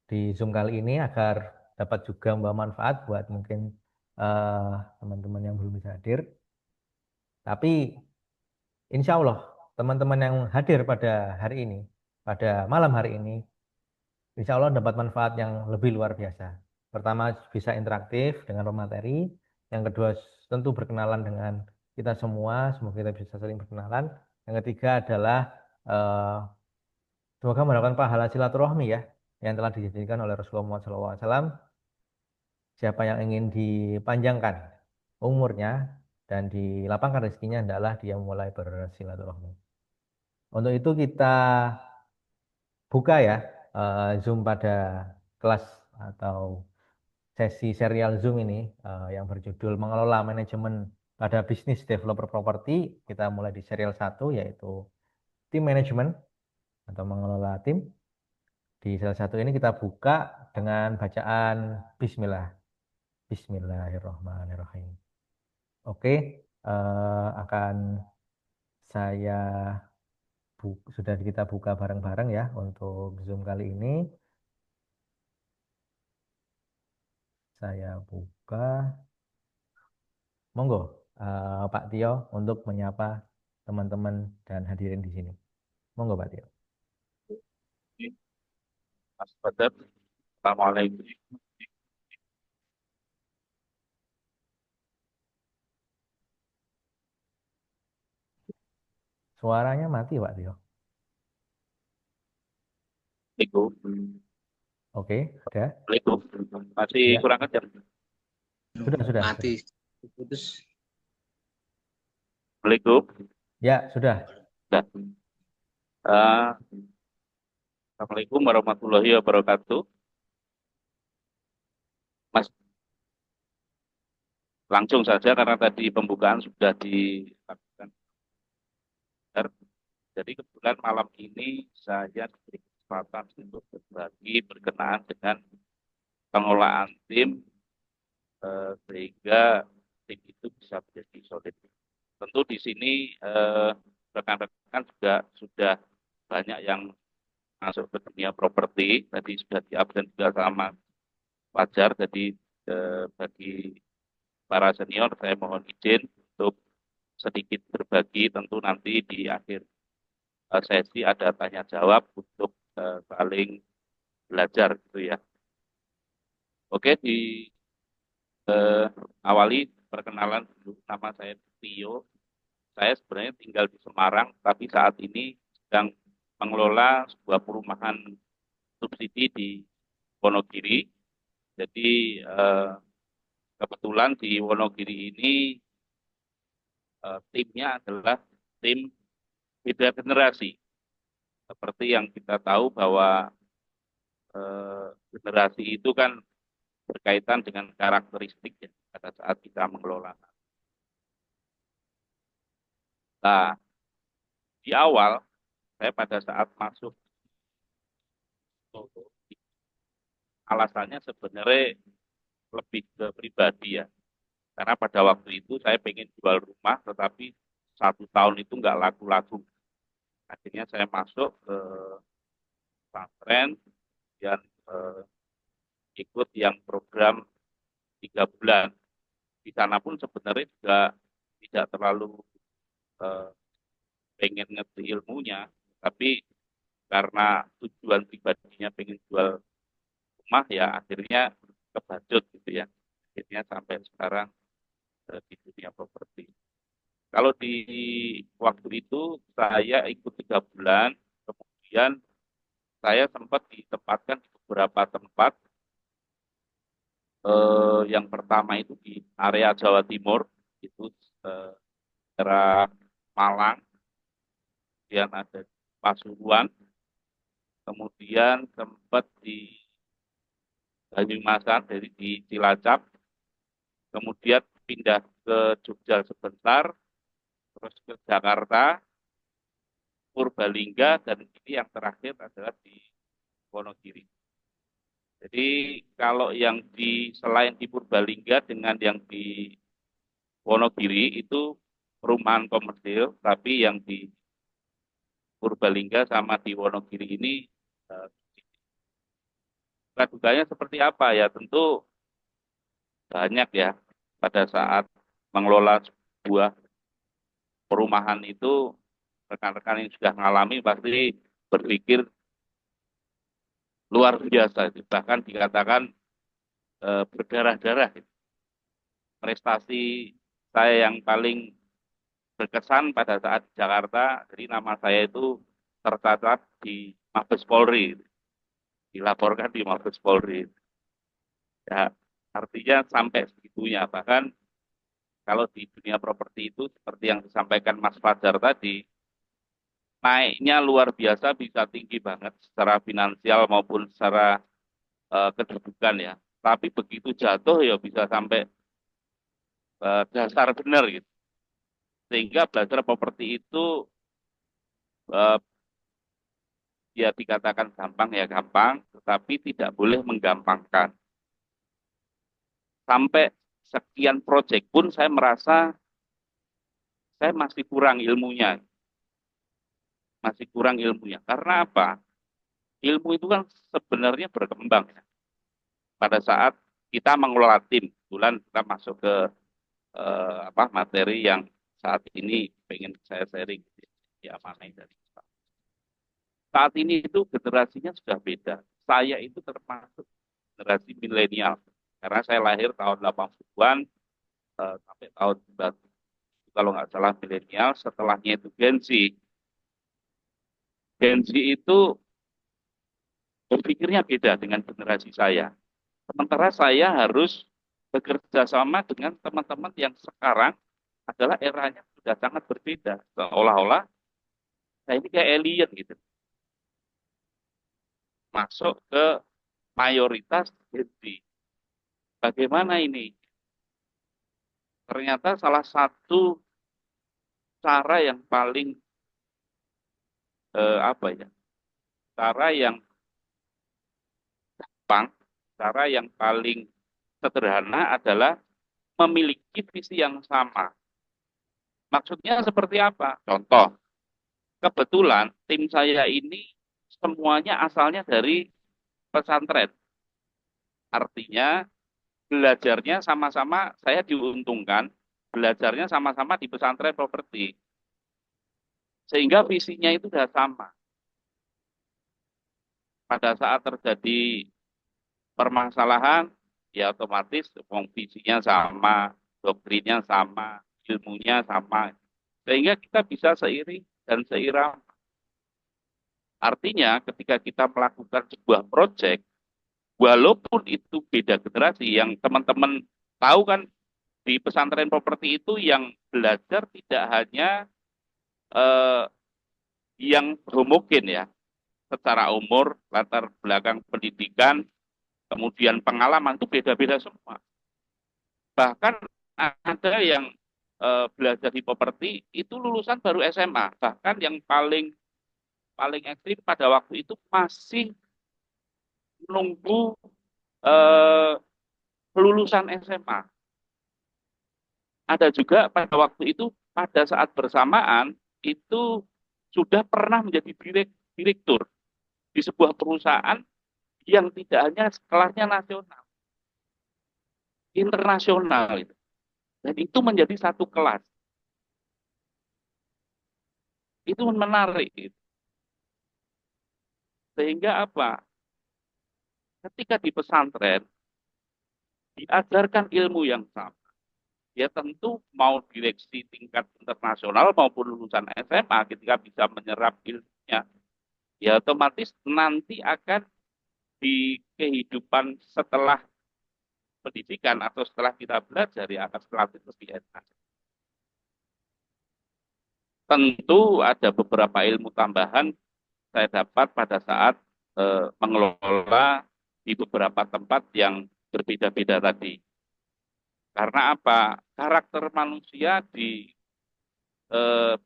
di Zoom kali ini agar dapat juga membawa manfaat buat mungkin teman-teman yang belum bisa hadir. Tapi insya Allah teman-teman yang hadir pada hari ini, pada malam hari ini, insya Allah dapat manfaat yang lebih luar biasa. Pertama bisa interaktif dengan pemateri, yang kedua tentu berkenalan dengan kita semua, semoga kita bisa saling berkenalan. Yang ketiga adalah eh, semoga mendapatkan pahala silaturahmi ya, yang telah dijanjikan oleh Rasulullah SAW. Siapa yang ingin dipanjangkan umurnya dan dilapangkan rezekinya, hendaklah dia mulai bersilaturahmi. Untuk itu kita buka ya Zoom pada kelas atau sesi serial Zoom ini yang berjudul Mengelola Manajemen pada Bisnis Developer Property. Kita mulai di serial 1 yaitu Tim Management atau Mengelola Tim. Di serial 1 ini kita buka dengan bacaan Bismillah. Bismillahirrahmanirrahim. Oke, akan saya sudah kita buka bareng-bareng ya untuk Zoom kali ini. Saya buka. Monggo, Pak Tio untuk menyapa teman-teman dan hadirin di sini. Monggo, Pak Tio. Mas Badar, Assalamualaikum. Suaranya mati, Pak Tio. Oke, sudah. Assalamualaikum. Masih Ya, kurang ajar. sudah. Mati putus. Assalamualaikum. Ya, sudah. Dah. Assalamualaikum warahmatullahi wabarakatuh. Mas, langsung saja karena tadi pembukaan sudah dilakukan. Jadi kebetulan malam ini saya diberi kesempatan untuk berbagi berkenaan dengan pengelolaan tim sehingga tim itu bisa menjadi solid. Tentu di sini rekan-rekan juga sudah banyak yang masuk ke dunia properti, tadi sudah diabsen juga sama Fajar, jadi bagi para senior saya mohon izin untuk sedikit berbagi, tentu nanti di akhir sesi ada tanya jawab untuk saling belajar gitu ya. Oke, di awali perkenalan dulu, nama saya Tio. Saya sebenarnya tinggal di Semarang, tapi saat ini sedang mengelola sebuah perumahan subsidi di Wonogiri. Jadi kebetulan di Wonogiri ini timnya adalah tim beda generasi. Seperti yang kita tahu bahwa generasi itu kan berkaitan dengan karakteristik ya, pada saat kita mengelola. Nah, di awal saya pada saat masuk, alasannya sebenarnya lebih ke pribadi ya. Karena pada waktu itu saya pengen jual rumah, tetapi 1 tahun itu nggak laku-laku. Akhirnya saya masuk ke pesantren, dan ikut yang program 3 bulan. Di sana pun sebenarnya juga tidak terlalu eh, pengen ngerti ilmunya, tapi karena tujuan pribadinya pengen jual rumah ya akhirnya kebacut gitu ya. Akhirnya sampai sekarang di dunia properti. Kalau di waktu itu saya ikut 3 bulan, kemudian saya sempat ditempatkan di beberapa tempat. Yang pertama itu di area Jawa Timur, itu eh, daerah Malang, kemudian ada di Pasuruan, kemudian sempat di Banyumasan, dari di Cilacap, kemudian pindah ke Jogja sebentar, terus ke Jakarta, Purbalingga, dan ini yang terakhir adalah di Wonogiri. Jadi kalau yang di selain di Purbalingga dengan yang di Wonogiri itu perumahan komersil, tapi yang di Purbalingga sama di Wonogiri ini eh, dukanya seperti apa ya? Tentu banyak ya pada saat mengelola sebuah perumahan itu rekan-rekan yang sudah mengalami pasti berpikir luar biasa, bahkan dikatakan berdarah-darah. Prestasi saya yang paling berkesan pada saat di Jakarta, jadi nama saya itu tercatat di Mabes Polri, dilaporkan di Mabes Polri. Ya, artinya sampai segitunya. Bahkan kalau di dunia properti itu seperti yang disampaikan Mas Fajar tadi, naiknya luar biasa, bisa tinggi banget secara finansial maupun secara kedudukan ya. Tapi begitu jatuh ya bisa sampai dasar benar gitu. Sehingga belajar properti itu eh, ya dikatakan gampang ya gampang, tetapi tidak boleh menggampangkan. Sampai sekian proyek pun saya merasa saya masih kurang ilmunya. Masih kurang ilmunya. Karena apa? Ilmu itu kan sebenarnya berkembang ya. Pada saat kita mengelola tim, kebetulan kita masuk ke materi yang saat ini pengen saya sharing ya mana dari saat ini itu generasinya sudah beda. Saya itu termasuk generasi milenial karena saya lahir tahun 80-an sampai tahun 90 kalau nggak salah milenial. Setelahnya itu Gen Z. Gen Z itu berpikirnya beda dengan generasi saya. Sementara saya harus bekerja sama dengan teman-teman yang sekarang adalah eranya sudah sangat berbeda. Seolah-olah saya ini kayak alien gitu. Masuk ke mayoritas Gen Z. Bagaimana ini? Ternyata salah satu cara yang paling apa ya? Cara yang gampang, cara yang paling sederhana adalah memiliki visi yang sama. Maksudnya seperti apa? Contoh, kebetulan tim saya ini semuanya asalnya dari pesantren. Artinya belajarnya sama-sama, saya diuntungkan, belajarnya sama-sama di pesantren properti. Sehingga visinya itu sudah sama. Pada saat terjadi permasalahan, ya otomatis visinya sama, doktrinnya sama, ilmunya sama. Sehingga kita bisa seiring dan seirama. Artinya ketika kita melakukan sebuah proyek, walaupun itu beda generasi, yang teman-teman tahu kan di pesantren properti itu yang belajar tidak hanya eh, yang homogen ya, secara umur, latar belakang pendidikan, kemudian pengalaman itu beda-beda semua. Bahkan ada yang belajar di properti itu lulusan baru SMA, bahkan yang paling paling ekstrim pada waktu itu masih menunggu eh, kelulusan SMA. Ada juga pada waktu itu pada saat bersamaan itu sudah pernah menjadi direktur di sebuah perusahaan yang tidak hanya kelasnya nasional, internasional itu. Dan itu menjadi satu kelas. Itu menarik gitu. Sehingga apa? Ketika di pesantren diajarkan ilmu yang sama, ya tentu mau direksi tingkat internasional maupun lulusan SMA ketika bisa menyerap ilmunya, ya otomatis nanti akan di kehidupan setelah pendidikan atau setelah kita belajar ya akan relatif lebih enak. Tentu ada beberapa ilmu tambahan saya dapat pada saat mengelola di beberapa tempat yang berbeda-beda tadi. Karena apa? Karakter manusia di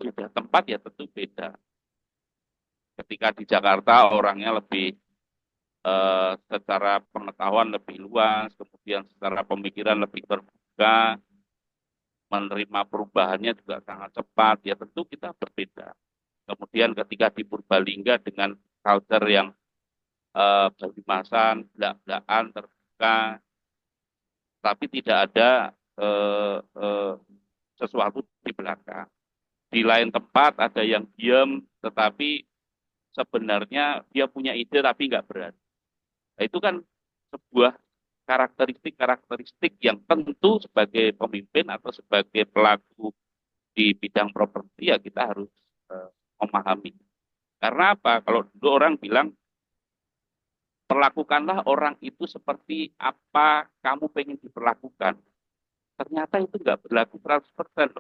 beda tempat ya tentu beda. Ketika di Jakarta orangnya lebih secara pengetahuan lebih luas, kemudian secara pemikiran lebih terbuka, menerima perubahannya juga sangat cepat, ya tentu kita berbeda. Kemudian ketika di Purbalingga dengan culture yang barimasan, belak-belakan, terbuka, tapi tidak ada sesuatu di belakang. Di lain tempat ada yang diam, tetapi sebenarnya dia punya ide tapi nggak berani. Nah, itu kan sebuah karakteristik-karakteristik yang tentu sebagai pemimpin atau sebagai pelaku di bidang properti ya kita harus eh, memahami. Karena apa? Kalau dulu orang bilang perlakukanlah orang itu seperti apa kamu pengen diperlakukan. Ternyata itu nggak berlaku 100%.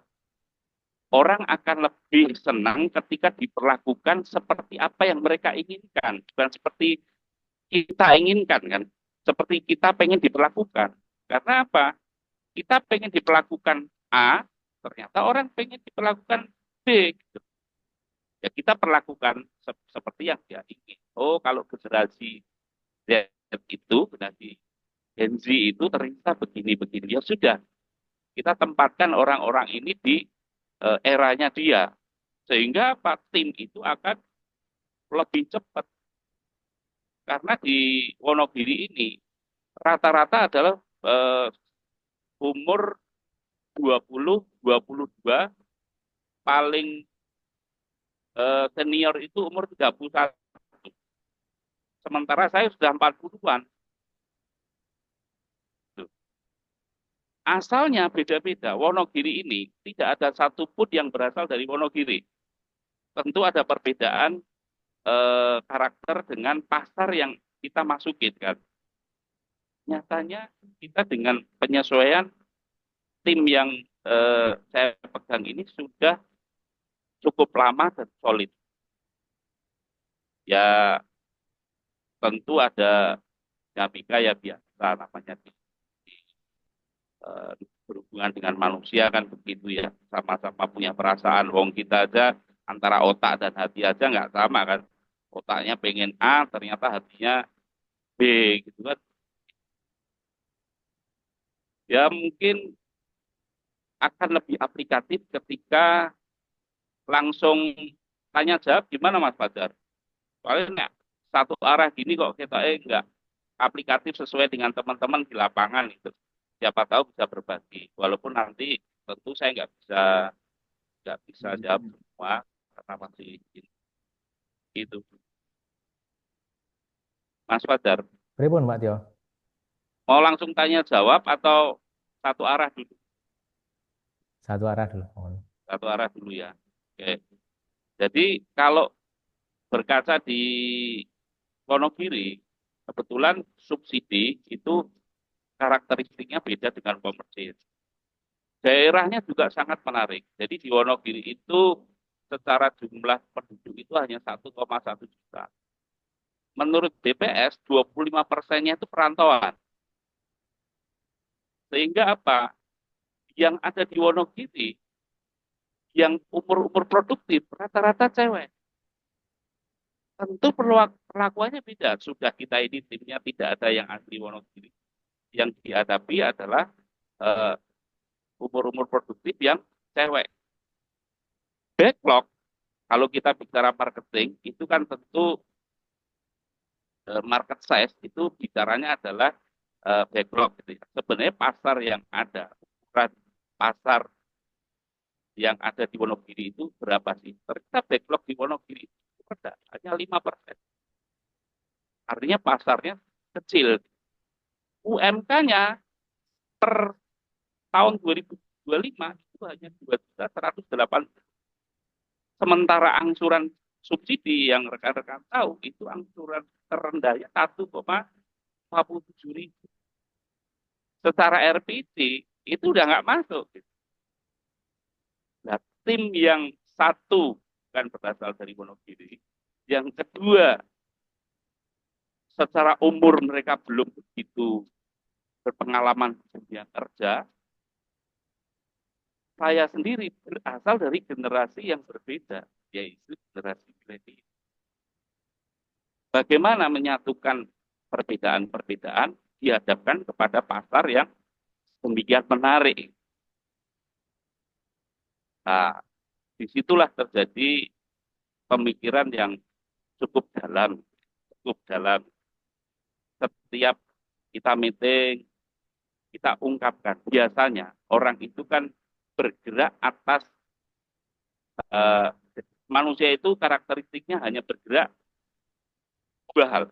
Orang akan lebih senang ketika diperlakukan seperti apa yang mereka inginkan, bukan seperti kita inginkan kan, seperti kita pengen diperlakukan. Karena apa? Kita pengen diperlakukan A, ternyata orang pengen diperlakukan B. Gitu. Ya kita perlakukan seperti yang dia ingin. Oh, kalau generasi Z itu, generasi Gen Z itu ternyata begini-begini. Ya sudah, kita tempatkan orang-orang ini di eranya dia. Sehingga apa? Tim itu akan lebih cepat. Karena di Wonogiri ini rata-rata adalah umur 20-22, paling senior itu umur 31. Sementara saya sudah 40-an. Asalnya beda-beda. Wonogiri ini tidak ada satupun yang berasal dari Wonogiri. Tentu ada perbedaan karakter dengan pasar yang kita masukin kan. Nyatanya kita dengan penyesuaian tim yang saya pegang ini sudah cukup lama dan solid. Ya tentu ada dinamika ya biasa namanya berhubungan dengan manusia kan begitu ya, sama-sama punya perasaan. Wong kita aja antara otak dan hati aja nggak sama kan, otaknya pengen A ternyata hatinya B gitu kan. Ya mungkin akan lebih aplikatif ketika langsung tanya jawab gimana Mas Fajar. Soalnya satu arah gini kok kita nggak aplikatif sesuai dengan teman-teman di lapangan itu. Siapa tahu bisa berbagi. Walaupun nanti tentu saya nggak bisa jawab semua karena masih izin. Itu. Mas Fajar, Pripun, Pak Tio? mau langsung tanya jawab atau satu arah dulu? Satu arah dulu. Mohon. Satu arah dulu ya. Oke. Jadi kalau berkaca di Wonogiri, kebetulan subsidi itu karakteristiknya beda dengan komersil. Daerahnya juga sangat menarik. Jadi di Wonogiri itu secara jumlah penduduk itu hanya 1,1 juta. Menurut BPS, 25%-nya itu perantauan. Sehingga apa? Yang ada di Wonogiri, yang umur-umur produktif, rata-rata cewek. Tentu perlakuannya beda. Sudah kita ini timnya tidak ada yang asli Wonogiri. Yang dihadapi adalah eh, umur-umur produktif yang cewek. Backlog, kalau kita bicara marketing, itu kan tentu market size itu bicaranya adalah backlog. Gitu ya. Sebenarnya pasar yang ada, ukuran pasar yang ada di Wonogiri itu berapa sih? Ternyata backlog di Wonogiri itu rendah, hanya 5%. Artinya pasarnya kecil. UMK-nya per tahun 2025 itu hanya 2.108. Sementara angsuran subsidi yang rekan-rekan tahu itu angsuran terendahnya 1,57 ribu. Secara RPT itu udah nggak masuk. Nah, tim yang satu kan berasal dari Wonogiri, yang kedua secara umur mereka belum begitu berpengalaman di dunia kerja. Saya sendiri berasal dari generasi yang berbeda, yaitu generasi milenial. Bagaimana menyatukan perbedaan-perbedaan dihadapkan kepada pasar yang demikian menarik. Nah, disitulah terjadi pemikiran yang cukup dalam, cukup dalam. setiap kita meeting, kita ungkapkan. Biasanya orang itu kan bergerak atas eh, manusia itu karakteristiknya hanya bergerak dua hal.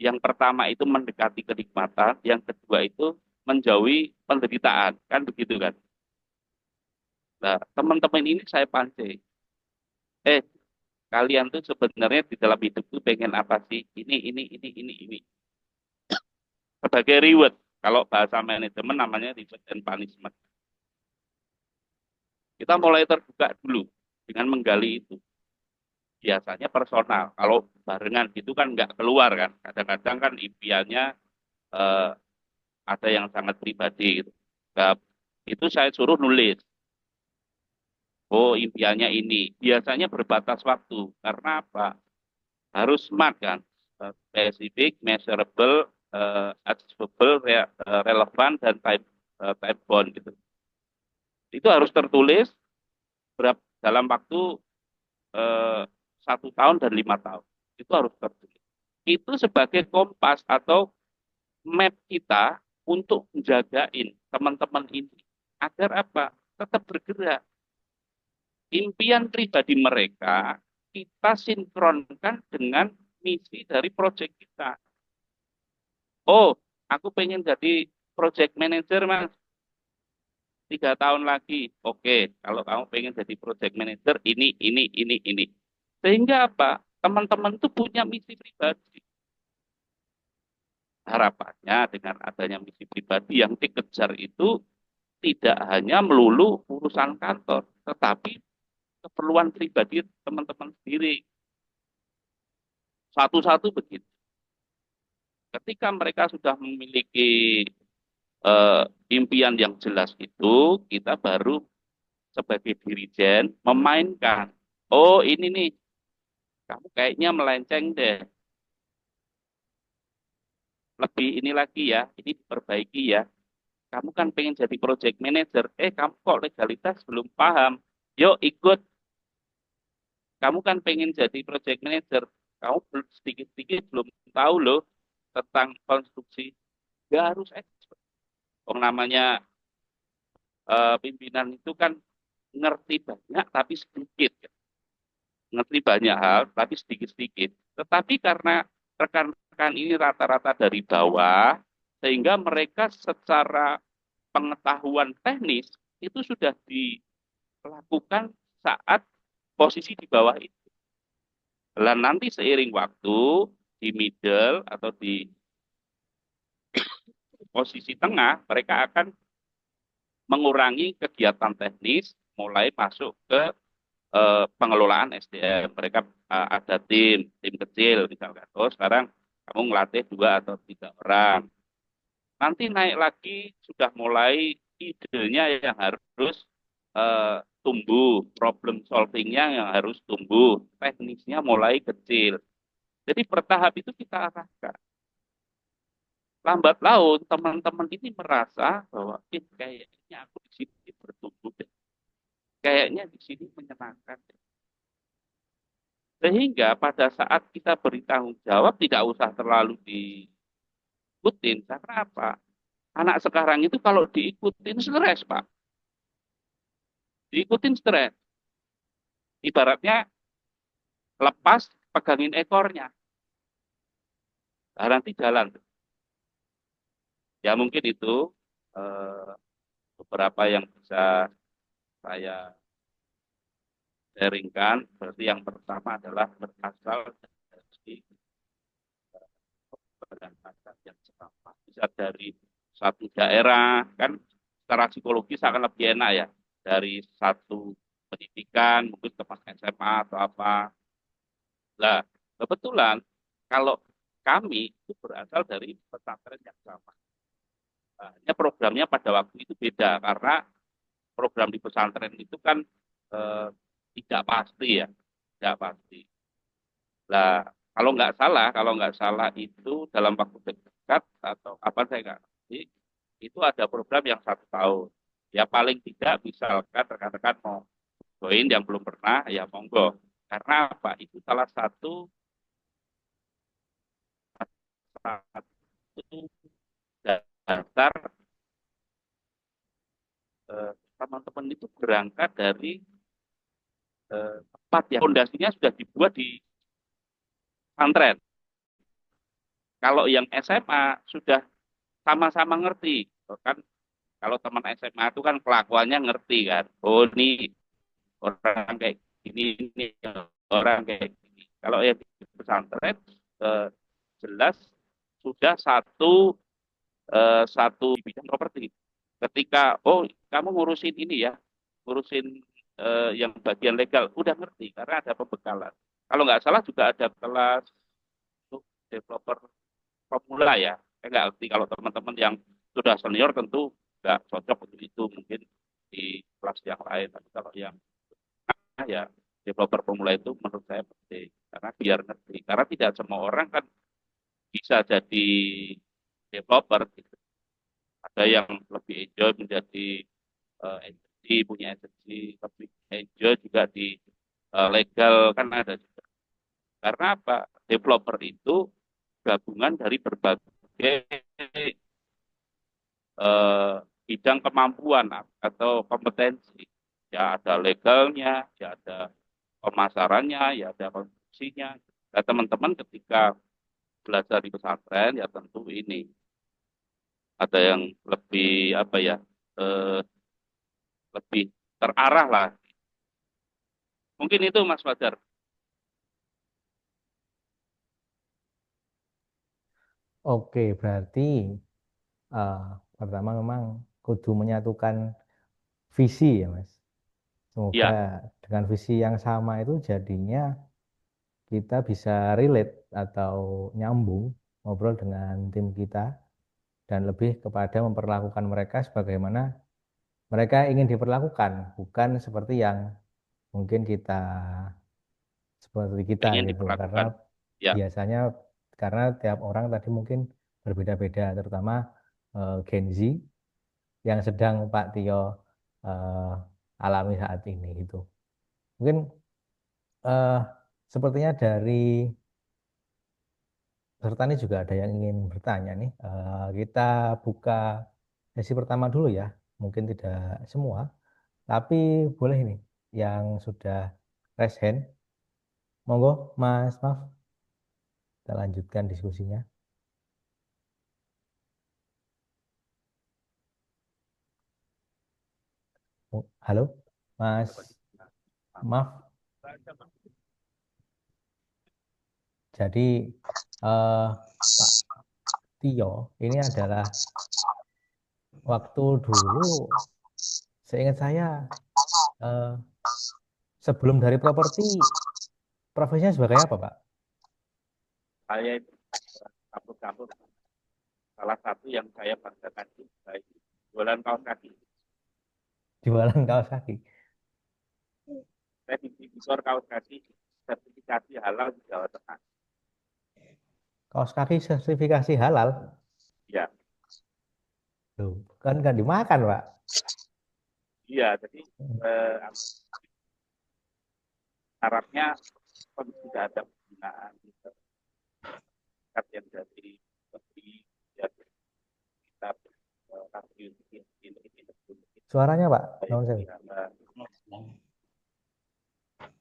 Yang pertama itu mendekati kenikmatan, yang kedua itu menjauhi penderitaan, kan begitu kan? Nah, teman-teman ini saya pancing. Eh, kalian tuh sebenarnya di dalam hidup tuh pengen apa sih? Ini. Sebagai reward. Kalau bahasa manajemen namanya reward and punishment. Kita mulai terbuka dulu dengan menggali itu. Biasanya personal. Kalau barengan gitu kan nggak keluar kan. Kadang-kadang kan impiannya eh, ada yang sangat pribadi gitu. Nah, itu saya suruh nulis. Oh, impiannya ini. Biasanya berbatas waktu. Karena apa? Harus smart kan. Specific, measurable, achievable, relevan, dan type bond gitu. Itu harus tertulis dalam waktu eh, 1 tahun dan 5 tahun. Itu harus tertulis. Itu sebagai kompas atau map kita untuk menjagain teman-teman ini agar apa? Tetap bergerak. Impian pribadi mereka kita sinkronkan dengan misi dari proyek kita. Oh, aku pengen jadi project manager, Mas. 3 tahun lagi. Oke, kalau kamu pengen jadi project manager, ini. Sehingga apa? Teman-teman itu punya misi pribadi. Harapannya dengan adanya misi pribadi yang dikejar itu tidak hanya melulu urusan kantor, tetapi keperluan pribadi teman-teman sendiri. Satu-satu begitu. Ketika mereka sudah memiliki eh, impian yang jelas itu, kita baru sebagai dirijen memainkan. Oh ini nih, kamu kayaknya melenceng deh. Lebih ini lagi ya, ini diperbaiki ya. Kamu kan pengen jadi project manager, kamu kok legalitas belum paham. Yuk ikut, kamu kan pengen jadi project manager, kamu sedikit-sedikit belum tahu loh tentang konstruksi. Gak harus expert. Oh, namanya pimpinan itu kan ngerti banyak tapi sedikit. Ngerti banyak hal tapi sedikit-sedikit. Tetapi karena rekan-rekan ini rata-rata dari bawah, sehingga mereka secara pengetahuan teknis itu sudah dilakukan saat posisi di bawah itu. Dan nanti seiring waktu di middle atau di posisi tengah, mereka akan mengurangi kegiatan teknis, mulai masuk ke pengelolaan SDM. Mereka ada tim kecil misalkan. Oh sekarang kamu ngelatih 2 atau 3 orang. Nanti naik lagi sudah mulai idenya yang harus tumbuh, problem solvingnya yang harus tumbuh, teknisnya mulai kecil. Jadi bertahap itu kita arahkan. Lambat laun teman-teman ini merasa bahwa kayaknya aku di sini bertumbuh deh. Kayaknya di sini menyenangkan deh. Sehingga pada saat kita beri tanggung jawab tidak usah terlalu diikutin. Karena apa? Anak sekarang itu kalau diikutin stres, Pak. Diikutin stres. Ibaratnya lepas, pegangin ekornya. Nah, nanti jalan. Ya mungkin itu eh, beberapa yang bisa saya sharingkan. Berarti yang pertama adalah berasal dari pasar yang sama. Bisa dari satu daerah, kan secara psikologis akan lebih enak ya. Dari satu pendidikan, mungkin tempat SMA atau apa. Nah, kebetulan kalau kami itu berasal dari pesantren yang sama. Hanya programnya pada waktu itu beda, karena program di pesantren itu kan eh, tidak pasti ya. Tidak pasti. Nah, kalau nggak salah itu dalam waktu dekat atau apa saya nggak ngerti, itu ada program yang 1 tahun. Ya paling tidak misalkan rekan-rekan mau join yang belum pernah, ya monggo. Karena apa? Itu salah satu itu dasar teman-teman itu berangkat dari tempat yang fondasinya sudah dibuat di pesantren. Kalau yang SMA sudah sama-sama ngerti, kan kalau teman SMA itu kan kelakuannya ngerti kan. Oh ini orang kayak gini, ini orang kayak gini. Kalau yang di pesantren jelas sudah satu di bidang properti. Ketika oh kamu ngurusin ini ya, ngurusin yang bagian legal, udah ngerti karena ada pembekalan. Kalau nggak salah juga ada kelas untuk developer pemula ya. Saya nggak ngerti kalau teman-teman yang sudah senior tentu nggak cocok untuk itu mungkin di kelas yang lain. Tapi kalau yang ya developer pemula itu menurut saya penting karena biar ngerti. Karena tidak semua orang kan bisa jadi developer gitu. Ada yang lebih enjoy menjadi agency, punya agency, lebih enjoy juga di legal kan ada juga. Karena apa? Developer itu gabungan dari berbagai bidang kemampuan atau kompetensi. Ya ada legalnya, ya ada pemasarannya, ya ada konstruksinya. Nah, teman-teman ketika belajar di pesantren ya tentu ini ada yang lebih apa ya eh, lebih terarah lah. Mungkin itu Mas Fajar. Oke, berarti eh, pertama memang kudu menyatukan visi ya, Mas. Semoga Ya, dengan visi yang sama itu jadinya kita bisa relate atau nyambung ngobrol dengan tim kita dan lebih kepada memperlakukan mereka sebagaimana mereka ingin diperlakukan, bukan seperti yang mungkin kita seperti kita ingin gitu. Karena diperlakukan. Ya, biasanya karena tiap orang tadi mungkin berbeda-beda, terutama Gen Z yang sedang Pak Tio eh, alami saat ini gitu. Mungkin eh, sepertinya dari peserta ini juga ada yang ingin bertanya nih. Kita buka sesi pertama dulu ya. Mungkin tidak semua, tapi boleh nih yang sudah raise hand. Monggo, Mas, maaf. Kita lanjutkan diskusinya. Oh, halo, Mas. Maaf. Jadi Pak Tio ini adalah waktu dulu, seingat saya eh, sebelum dari properti, profesinya sebagai apa, Pak? saya itu campur-campur. Salah satu yang saya banggakan itu baik jualan kaos kaki. Jualan kaos kaki. Saya distributor kaos kaki sertifikasi halal di Jawa Tengah. Kaos kaki sertifikasi halal. Ya, Loh, kan nggak dimakan, Pak. iya. Jadi eh, syaratnya tidak ada penggunaan yang dari lebih ya, kita Suaranya, Pak. Nggak usah.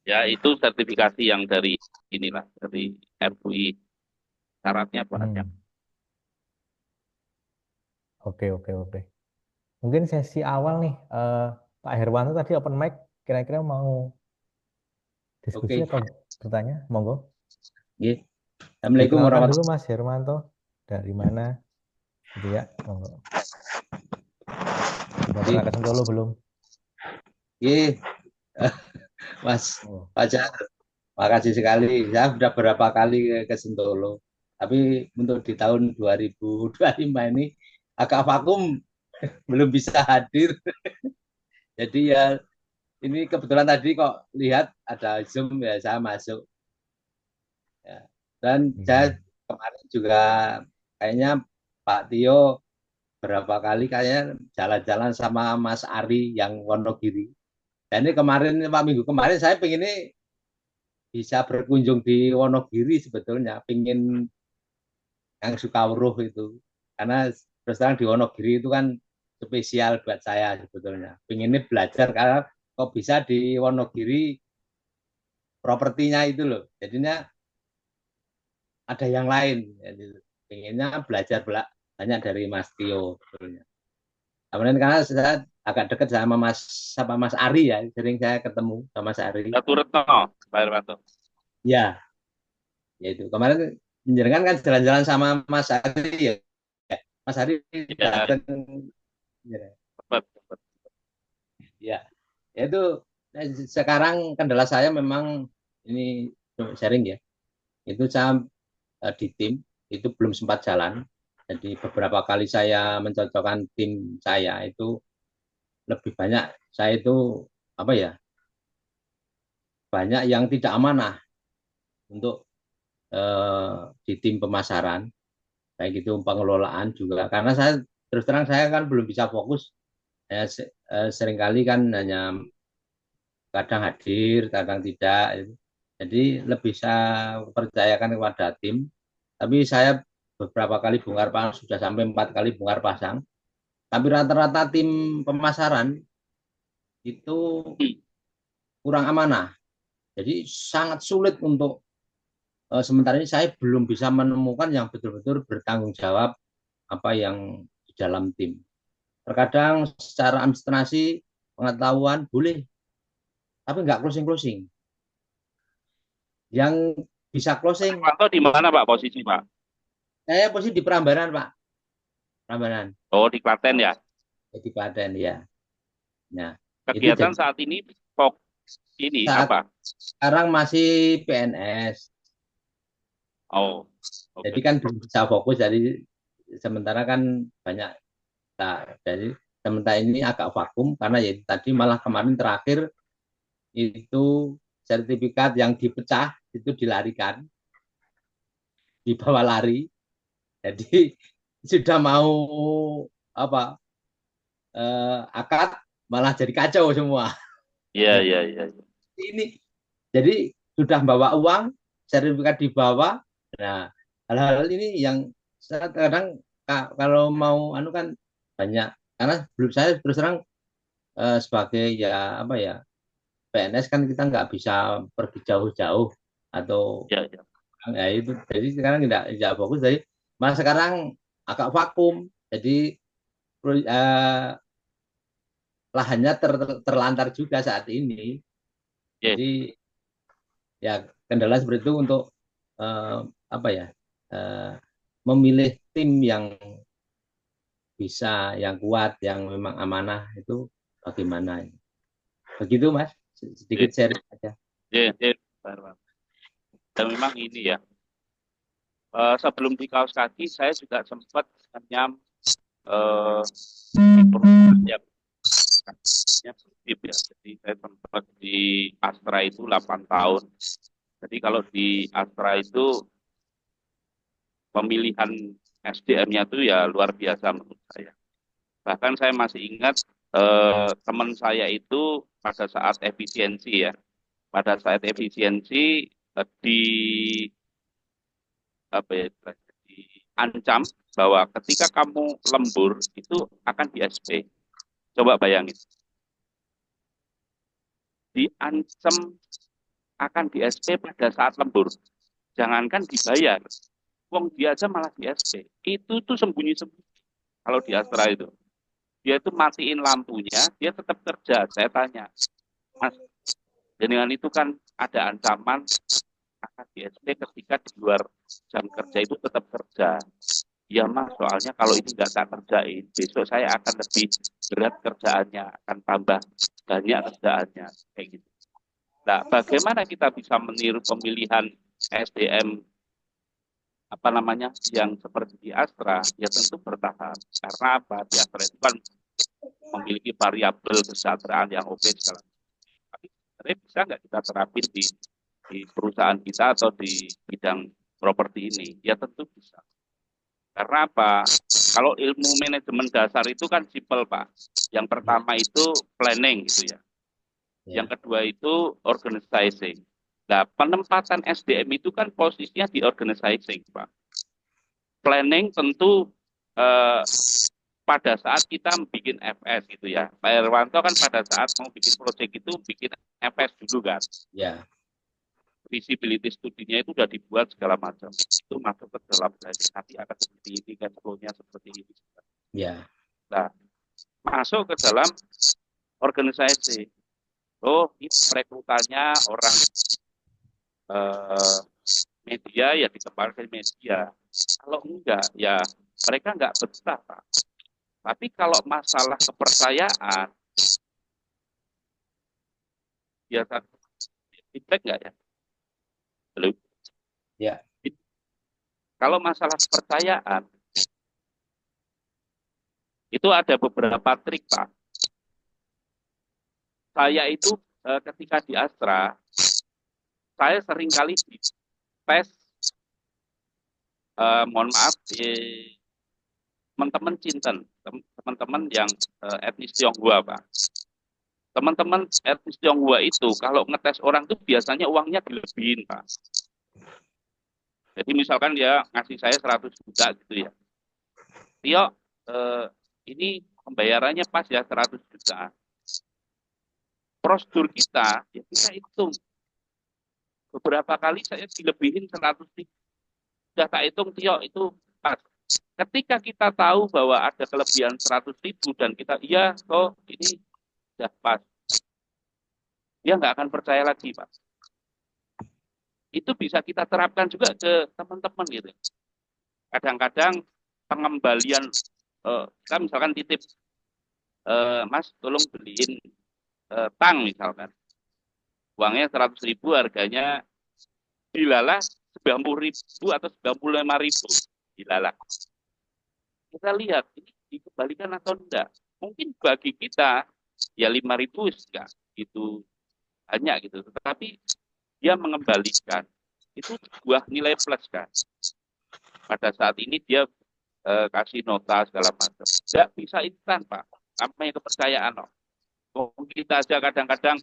ya itu sertifikasi yang dari inilah dari MUI syaratnya banyak. Oke, oke, oke. Mungkin sesi awal nih, Pak Herwanto tadi open mic, kira-kira mau diskusi Oke. atau bertanya? Monggo. Oke. Assalamualaikum Dikenalkan dulu warahmatullahi Mas Hermanto. Dari mana? Gitu ya, monggo. Sudah pernah ke Sentolo belum? wabarakatuh. Mas Oh. Fajar, makasih sekali. Saya sudah berapa kali ke Sentolo. Tapi untuk di tahun 2025 ini agak vakum, belum bisa hadir. Jadi ya ini kebetulan tadi kok lihat ada Zoom ya saya masuk. Ya. Dan saya kemarin juga kayaknya Pak Tio berapa kali kayaknya jalan-jalan sama Mas Ari yang Wonogiri. Dan ini kemarin Pak minggu kemarin saya pengen ini bisa berkunjung di Wonogiri sebetulnya, pengen yang Sukawruh itu. karena terus terang di Wonogiri itu kan spesial buat saya sebetulnya. Pengennya belajar karena kok bisa di Wonogiri propertinya itu loh. Jadinya ada yang lain. Jadi, pengennya belajar banyak dari Mas Tio sebetulnya. Kemudian karena saya agak dekat sama Mas Ari ya, sering saya ketemu sama Mas Ari. Ratu Retno, Pak Irwanto. Ya, yaitu kemarin jenengan kan jalan-jalan sama Mas Ari ya. Mas Ari Ya, datang ya. cepat, cepat. Ya, itu sekarang kendala saya memang ini sharing ya. Itu saya di tim itu belum sempat jalan. Jadi beberapa kali saya mencocokkan tim saya itu lebih banyak saya itu apa ya? Banyak yang tidak amanah untuk di tim pemasaran, baik itu pengelolaan juga. Karena saya terus terang saya kan belum bisa fokus. Ya, seringkali kan hanya kadang hadir, kadang tidak. Jadi lebih saya percayakan kepada tim. Tapi saya beberapa kali bongkar pasang, sudah sampai 4 kali bongkar pasang. Tapi rata-rata tim pemasaran itu kurang amanah. Jadi sangat sulit untuk sementara ini saya belum bisa menemukan yang betul-betul bertanggung jawab apa yang di dalam tim. Terkadang secara administrasi pengetahuan boleh, tapi nggak closing-closing. Yang bisa Pak closing, Irwanto di mana Pak posisi Pak? saya posisi di Prambanan, Pak. Prambanan, Oh, di Klaten ya. di Klaten ya. Nah, itu Kegiatan jadi saat ini ini saat apa? sekarang masih PNS. Oh, Jadi oke. kan belum bisa fokus. Jadi sementara kan banyak. Nah, jadi sementara ini agak vakum karena ya tadi malah kemarin terakhir itu sertifikat yang dipecah itu dilarikan, dibawa lari. Jadi sudah mau apa akad malah jadi kacau semua. Iya, iya, iya. Ini jadi sudah bawa uang, sertifikat dibawa. Nah, hal-hal ini yang kadang kalau mau anu kan banyak karena belum saya terus terang sebagai ya apa ya PNS kan kita nggak bisa pergi jauh-jauh atau Iya, iya. ya itu jadi sekarang tidak fokus jadi malah sekarang agak vakum jadi lahannya terlantar juga saat ini Iya. jadi ya kendala seperti itu untuk eh, apa ya eh, memilih tim yang bisa yang kuat yang memang amanah itu bagaimana begitu Mas Iya, sedikit sharing aja. iya, iya, Pak Irwanto. Dan memang ini ya. Sebelum di kaos kaki, saya juga sempat nyam di perusahaan yang katanya aktif ya. Jadi saya sempat di Astra itu 8 tahun. Jadi kalau di Astra itu pemilihan SDM-nya itu ya luar biasa menurut saya. Bahkan saya masih ingat teman saya itu pada saat efisiensi ya, pada saat efisiensi di apa ya, diancam bahwa ketika kamu lembur itu akan di SP. Coba bayangin, diancam akan di SP pada saat lembur. Jangankan dibayar, uang dia aja malah di SP. Itu tuh sembunyi-sembunyi. Kalau di Astra itu, dia itu matiin lampunya, dia tetap kerja. Saya tanya, Mas, dengan itu kan ada ancaman akan di SP ketika di luar jam kerja itu tetap kerja. Ya Mas, soalnya kalau ini nggak saya kerjain, besok saya akan lebih berat kerjaannya, akan tambah banyak kerjaannya, kayak gitu. Nah, bagaimana kita bisa meniru pemilihan SDM apa namanya yang seperti di Astra? Ya tentu bertahap. Karena apa? Di Astra itu kan memiliki variabel kesejahteraan yang oke segala macam. Tapi sebenarnya bisa nggak kita terapin di perusahaan kita atau di bidang properti ini? Ya tentu bisa. Karena apa? Kalau ilmu manajemen dasar itu kan simpel, Pak. Yang pertama itu planning gitu ya. Ya, Yang kedua itu organizing. Nah, penempatan SDM itu kan posisinya di organizing, Pak. Planning tentu eh, pada saat kita bikin FS gitu ya. Pak Herwanto kan pada saat mau bikin proyek itu bikin FS dulu kan. Ya, Visibility studinya itu sudah dibuat segala macam. Itu masuk ke dalam nanti akan seperti ini, cash flow-nya seperti ini. ya, Nah, masuk ke dalam organisasi. Oh, ini rekrutannya orang eh, media ya ditempatkan media. Kalau enggak, ya mereka enggak betah, Pak. Tapi kalau masalah kepercayaan, ya feedback enggak ya? Belum. ya, Kalau masalah kepercayaan, itu ada beberapa trik, Pak. Saya itu ketika di Astra, saya sering kali tes, mohon maaf, teman-teman Cinten, teman-teman yang etnis Tionghoa, Pak. Teman-teman etnis Tionghoa itu kalau ngetes orang itu biasanya uangnya dilebihin, Pak. Jadi misalkan dia ngasih saya 100 juta gitu ya. Tio, ini pembayarannya pas ya 100 juta. Prosedur kita, ya kita hitung. Beberapa kali saya dilebihin 100 ribu. Sudah tak hitung, Tio, itu pas. Ketika kita tahu bahwa ada kelebihan 100 ribu dan kita, iya, kok ini sudah pas. Dia nggak akan percaya lagi, Pak. Itu bisa kita terapkan juga ke teman-teman gitu. Kadang-kadang pengembalian, kita misalkan titip, Mas tolong beliin tang misalkan. Uangnya 100 ribu, harganya dilalah 90 ribu atau 95 ribu. Dilalah. Kita lihat, ini dikembalikan atau enggak. Mungkin bagi kita, ya 5 ribu enggak itu banyak gitu. Tetapi dia mengembalikan. Itu sebuah nilai plus kan. Pada saat ini dia kasih nota segala macam. Tidak bisa instan, Pak. Namanya kepercayaan. No. Kita aja kadang-kadang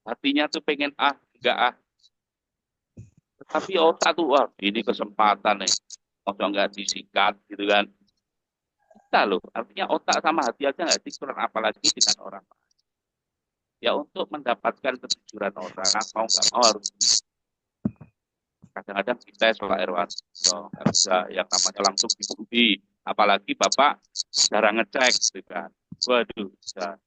hatinya tuh pengen enggak Tetapi otak tuh, wah ini kesempatan nih. Masa enggak disikat gitu kan. Kita loh, artinya otak sama hati aja enggak disikat, apalagi dengan orang. Ya untuk mendapatkan kejujuran orang, mau nggak mau harus kadang-kadang kita Pak Irwanto nggak bisa yang namanya langsung dipuji, apalagi Bapak jarang ngecek gitu kan. Waduh, bisa.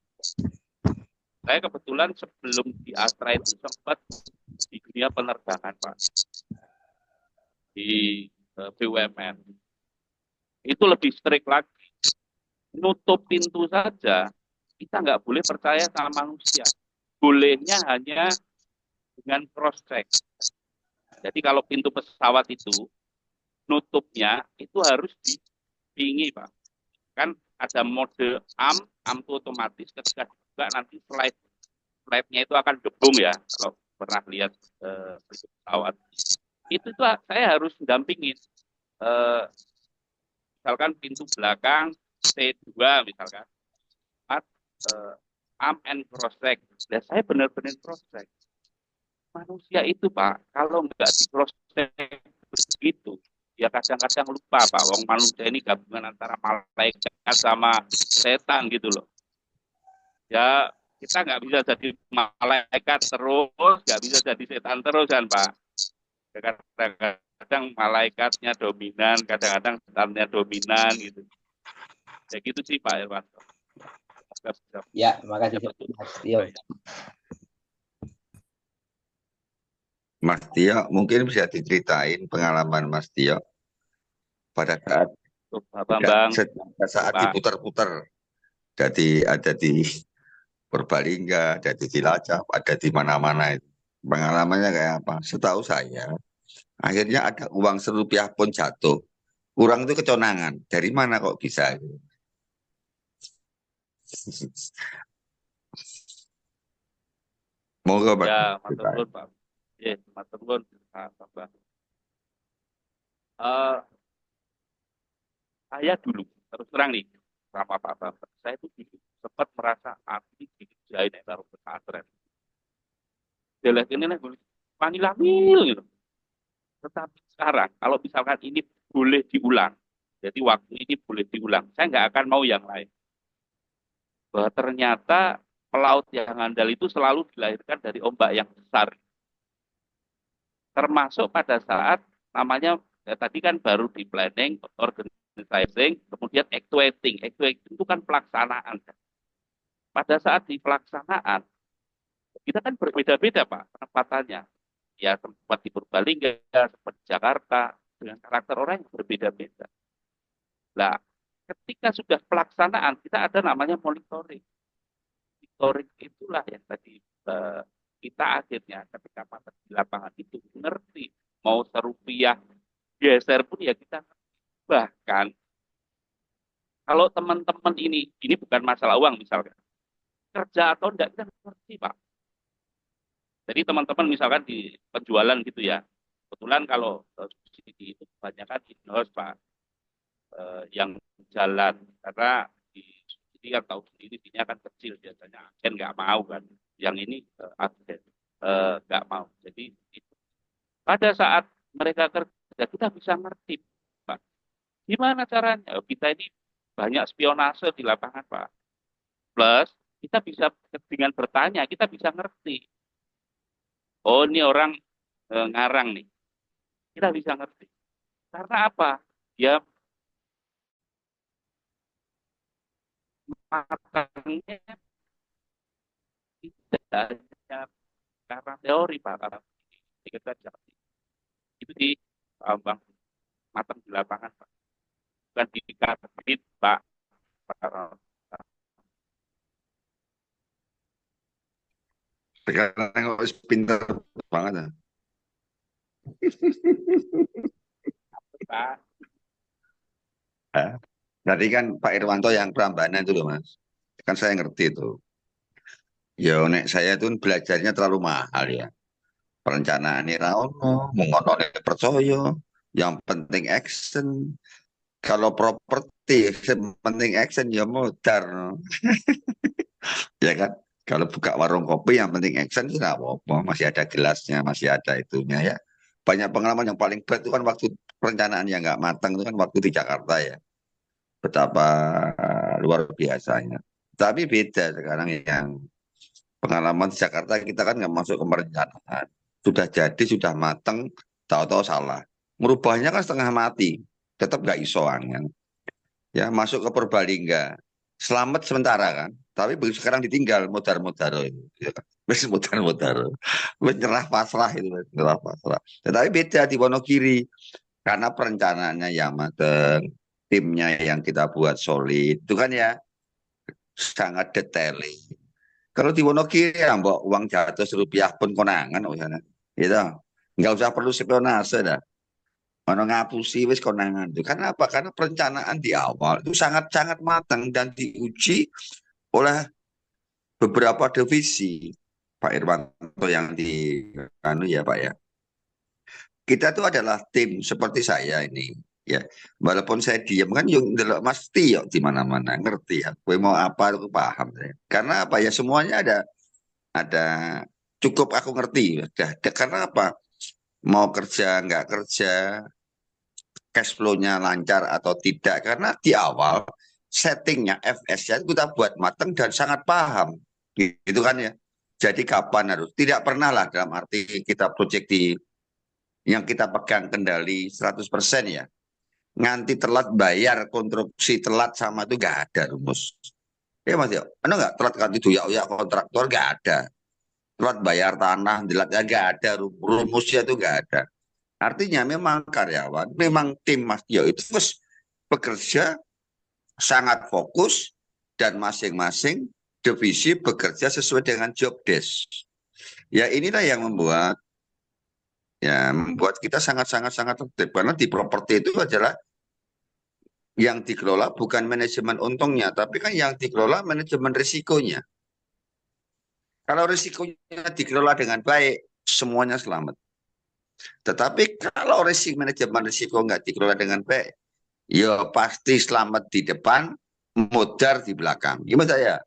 Saya kebetulan sebelum di Astra itu sempat di dunia penerbangan, Pak, di BUMN. Itu lebih strict lagi. Nutup pintu saja, kita nggak boleh percaya sama manusia. Bolehnya hanya dengan cross check. Jadi kalau pintu pesawat itu nutupnya itu harus dipingi, Pak. Kan ada mode AM itu otomatis ketika juga nanti slide-nya itu akan gebung ya, kalau pernah lihat pesawat. Itu tuh saya harus dampingin. Misalkan pintu belakang C2 misalkan, AM and cross check. Dan saya benar-benar cross check. Manusia itu, Pak, kalau nggak di cross check begitu, ya kadang-kadang lupa, Pak. Wong manusia ini gabungan antara malaikat sama setan gitu loh. Ya kita nggak bisa jadi malaikat terus, nggak bisa jadi setan terus kan, Pak. Kadang-kadang malaikatnya dominan, kadang-kadang setannya dominan gitu. Ya gitu sih Pak Irwanto. Ya, makasih Mas Tio. Mas Tio, mungkin bisa diceritain pengalaman Mas Tio pada saat diputar-putar, ada di Purbalingga, ada di Cilacap, ada di mana-mana itu. Pengalamannya kayak apa? Setahu saya, akhirnya ada uang Rp1 pun jatuh. Kurang itu keconangan. Dari mana kok bisa? Moga Pak. Ya, matur Pak. Ya, matur nuwun Pak. Saya dulu terus terang nih sama Pak Bapak, saya itu dulu sempat merasa hati dijahit taruh pesantren. Jelas ini nih Manila mil gitu. Tetapi sekarang kalau misalkan ini boleh diulang, Jadi waktu ini boleh diulang. Saya nggak akan mau yang lain. Bahwa ternyata pelaut yang handal itu selalu dilahirkan dari ombak yang besar. Termasuk pada saat namanya tadi kan baru di planning, organizing, kemudian actuating. Actuating itu kan pelaksanaan. Pada saat di pelaksanaan, kita kan berbeda-beda Pak penempatannya. Ya tempat di Purbalingga, tempat di Jakarta, dengan karakter orang yang berbeda-beda. Nah, ketika sudah pelaksanaan, kita ada namanya monitoring. Monitoring itulah yang tadi kita akhirnya ketika mata di lapangan itu ngerti. Mau serupiah geser pun ya kita ngerti. Bahkan kalau teman-teman ini bukan masalah uang misalkan. Kerja atau enggak, kita ngerti Pak. Jadi teman-teman misalkan di penjualan gitu ya. Kebetulan kalau subsidi itu kebanyakan in-house Pak. Yang jalan karena di subsidi kan tahu sendiri fee-nya kan kecil biasanya agen nggak mau kan yang ini agen nggak mau jadi itu. Pada saat mereka kerja kita bisa ngerti Pak gimana caranya. Kita ini banyak spionase di lapangan Pak, plus kita bisa dengan bertanya kita bisa ngerti oh ini orang ngarang nih, kita bisa ngerti karena apa dia matangnya tidak hanya karena teori Pak, karena kita jadi itu di Bang matang di lapangan Pak, bukan di kabin Pak. Sekarang harus pinter banget. Ya. Pak. Tadi kan Pak Irwanto yang Prambanan itu loh Mas. Kan saya ngerti itu. Ya nek saya itu belajarnya terlalu mahal ya. Perencanaan ini raono, mengontrol percaya, yang penting action. Kalau properti, yang penting action ya modar. No. Ya kan? Kalau buka warung kopi yang penting action itu nggak apa-apa. Masih ada gelasnya, masih ada itunya ya. Banyak pengalaman yang paling berat itu kan waktu perencanaan yang nggak matang itu kan waktu di Jakarta ya. Betapa luar biasanya. Tapi beda sekarang yang pengalaman di Jakarta kita kan nggak masuk ke perencanaan. Sudah jadi, sudah mateng, tahu-tahu salah. Merubahnya kan setengah mati. Tetap nggak iso angin. Ya, masuk ke Purbalingga. Selamat sementara kan. Tapi begitu sekarang ditinggal modar-modar itu. Ya kan? Wis modar-modar. Wis nyerah pasrah itu. Nyerah pasrah. Tetapi beda di Wonogiri. Karena perencanaannya yang mateng. Timnya yang kita buat solid. Itu kan ya sangat detail. Kalau di Wonogiri ya mbak uang jatuh serupiah pun konangan misalnya. Gitu. Nggak usah perlu spionase dah. Ono ngapusi wis konangan itu. Karena apa? Karena perencanaan di awal itu sangat-sangat matang dan diuji oleh beberapa divisi. Pak Irwanto yang di anu ya Pak ya. Kita tuh adalah tim seperti saya ini ya. Walaupun saya diam kan yung delok Mas Tio di mana-mana ngerti ya. Gue mau apa aku paham saya. Karena apa ya semuanya ada cukup aku ngerti. Karena apa? Mau kerja nggak kerja, cash flow-nya lancar atau tidak. Karena di awal settingnya FS-nya kita buat matang dan sangat paham. Gitu kan ya. Jadi kapan harus. Tidak pernah lah dalam arti kita proyek di yang kita pegang kendali 100% ya. Nganti telat bayar konstruksi telat sama itu nggak ada rumus. Ya Mas ya, nggak telat kan itu ya kontraktor nggak ada. Telat bayar tanah, telat ya nggak ada rumusnya itu nggak ada. Artinya memang karyawan, memang tim Mas Tio itu terus bekerja sangat fokus dan masing-masing divisi bekerja sesuai dengan job desk. Ya inilah yang membuat kita sangat tertib karena di properti itu adalah yang dikelola bukan manajemen untungnya, tapi kan yang dikelola manajemen risikonya. Kalau risikonya dikelola dengan baik, semuanya selamat. Tetapi kalau manajemen risiko nggak dikelola dengan baik, ya pasti selamat di depan, modar di belakang. Gimana saya?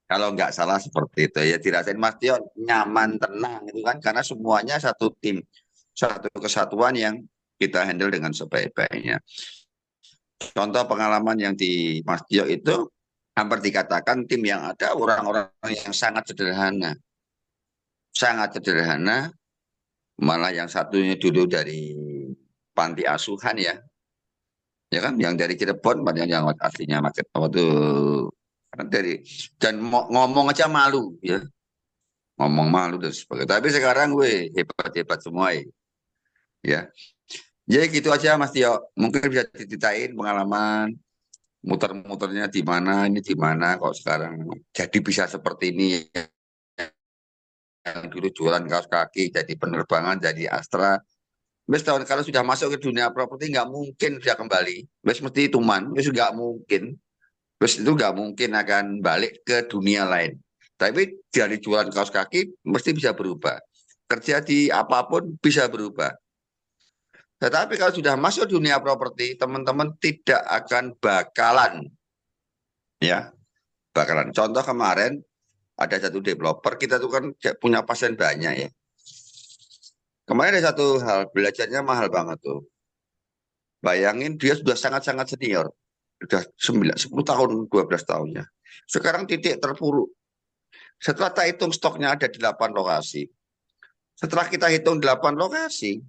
Kalau nggak salah seperti itu ya dirasain Mas Tio nyaman tenang itu kan karena semuanya satu tim, satu kesatuan yang kita handle dengan sebaik-baiknya. Contoh pengalaman yang di Mas Tio itu hampir dikatakan tim yang ada orang-orang yang sangat sederhana, malah yang satunya dulu dari panti asuhan ya kan, yang dari Cirebon, banyak yang aslinya market waktu dari dan ngomong aja malu ya, ngomong malu dan sebagainya. Tapi sekarang gue hebat-hebat semua ya. Jadi gitu aja Mas Tio, mungkin bisa diceritain pengalaman muter-muternya di mana, ini di mana kok sekarang jadi bisa seperti ini, yang dulu jualan kaos kaki jadi penerbangan jadi Astra. Wes tahun kalau sudah masuk ke dunia properti nggak mungkin bisa kembali. Wes mesti itu wes nggak mungkin. Wes itu nggak mungkin akan balik ke dunia lain. Tapi dari jualan kaos kaki mesti bisa berubah. Kerja di apapun bisa berubah. Tetapi kalau sudah masuk dunia properti, teman-teman tidak akan bakalan ya, bakalan. Contoh kemarin ada satu developer, kita tuh kan punya pasien banyak ya. Kemarin ada satu hal, belajarnya mahal banget tuh. Bayangin dia sudah sangat-sangat senior. Sudah 9, 10 tahun, 12 tahunnya. Sekarang titik terpuruk. Setelah kita hitung stoknya ada 8 lokasi. Setelah kita hitung 8 lokasi,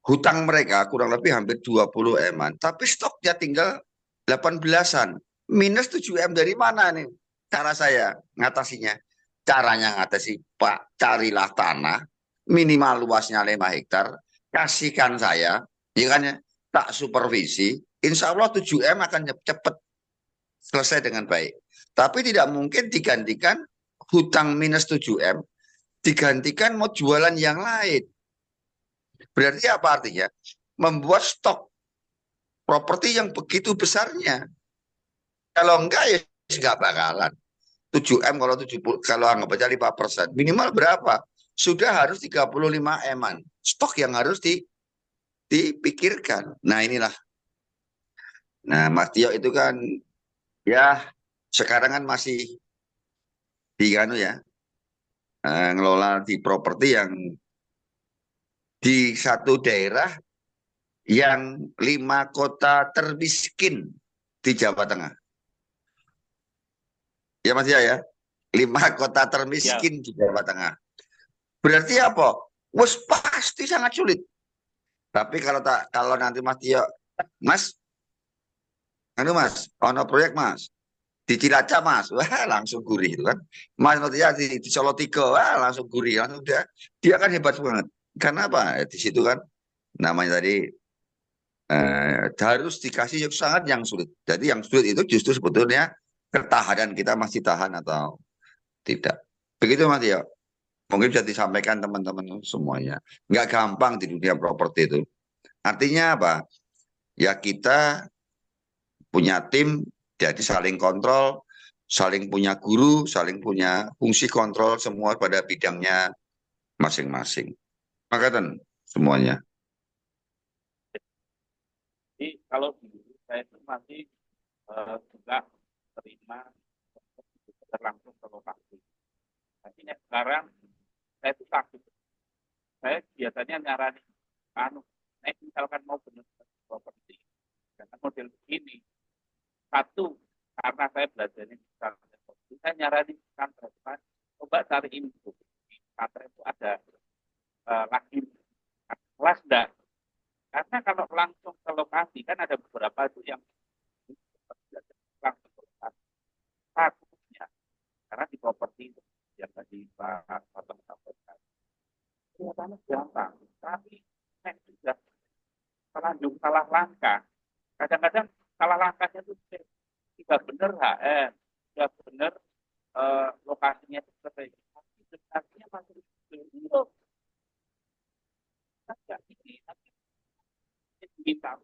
hutang mereka kurang lebih hampir 20 M-an. Tapi stoknya tinggal 18-an. Minus 7 M dari mana nih? Cara saya ngatasinya. Caranya ngatasi, Pak, carilah tanah. Minimal luasnya 5 hektar. Kasihkan saya. Ya kan ya? Tak supervisi. Insya Allah 7 M akan cepat selesai dengan baik. Tapi tidak mungkin digantikan hutang minus 7 M. Digantikan mau jualan yang lain. Berarti apa artinya? Membuat stok properti yang begitu besarnya. Kalau enggak ya enggak bakalan. 7 M kalau 70, kalau anggap aja 5%. Minimal berapa? Sudah harus 35 M-an. Stok yang harus dipikirkan. Nah inilah. Nah Mas Tio itu kan ya sekarang kan masih di ngelola di properti yang di satu daerah yang 5 kota termiskin di Jawa Tengah. Ya Mas ya, 5 kota termiskin di Jawa Tengah. Berarti apa? Wes pasti sangat sulit. Tapi kalau nanti Mas Tio, Mas, ono proyek Mas, di Cilacap Mas, wah langsung gurih itu kan. Mas Notia di Solo Tiga, wah langsung gurih, langsung dia kan hebat banget. Karena apa? Di situ kan namanya tadi harus dikasih sangat yang sulit. Jadi yang sulit itu justru sebetulnya ketahanan kita masih tahan atau tidak. Begitu Mas ya. Mungkin bisa disampaikan teman-teman semuanya. Nggak gampang di dunia properti itu. Artinya apa? Ya kita punya tim, jadi saling kontrol, saling punya guru, saling punya fungsi kontrol semua pada bidangnya masing-masing. Makatan semuanya. Jadi kalau dulu saya itu masih juga terima langsung ke lokasi. Tapi sekarang saya itu takut. Saya biasanya nyarani, misalkan mau benar-benar properti, dengan model begini. Satu, karena saya belajarnya di pesantren, saya nyarani pesantren, coba cari info. Di pesantren itu ada lagi kelas enggak? Karena kalau langsung ke lokasi, kan ada beberapa itu yang langsung ke lokasi. Takutnya, karena di properti itu, yang tadi Pak Fatah sampaikan, kelihatannya gampang, tapi sudah terlanjur salah langkah. Kadang-kadang salah langkahnya itu tidak benar HM, tidak benar lokasinya itu seperti tapi dekatnya masih belum. Kita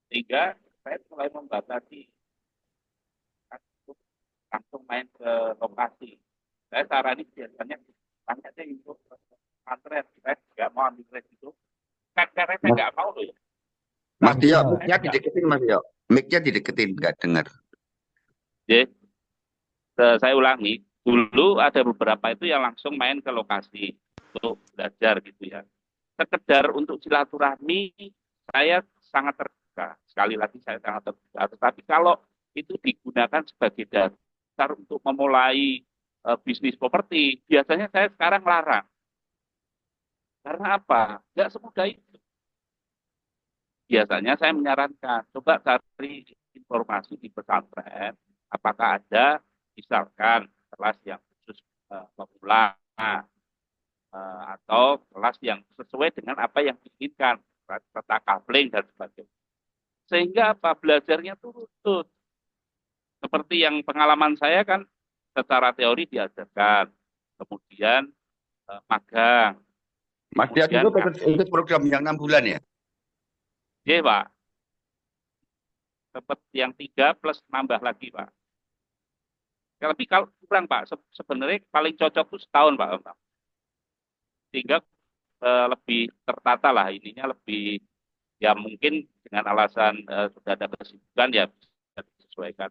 sehingga saya mulai membatasi langsung main ke lokasi. Saya sarani biasanya tanya deh untuk pesantren, saya nggak mau ambil resiko. Karena saya nggak mau loh ya. Mas Tio, mic-nya dideketin Mas Tio. Mic-nya dideketin, nggak dengar. Jadi, saya ulangi, dulu ada beberapa itu yang langsung main ke lokasi untuk belajar gitu ya. sekedar untuk silaturahmi, saya sangat terbuka. Sekali lagi saya sangat terbuka. Tetapi kalau itu digunakan sebagai dasar untuk memulai bisnis properti, biasanya saya sekarang larang. Karena apa? Nggak semudah itu. Biasanya saya menyarankan, coba cari informasi di pesantren, apakah ada misalkan kelas yang khusus pemula, atau kelas yang sesuai dengan apa yang diinginkan, tata kapling dan sebagainya. Sehingga apa? Belajarnya turut. Seperti yang pengalaman saya kan secara teori diajarkan, kemudian magang, Mas Dias kemudian itu ikut program yang 6 bulan ya? Iya Pak, seperti yang 3 plus nambah lagi Pak. Tapi kalau kurang Pak, sebenarnya paling cocok itu setahun Pak. Sehingga lebih tertata lah ininya, lebih ya mungkin dengan alasan sudah ada kesibukan ya bisa disesuaikan.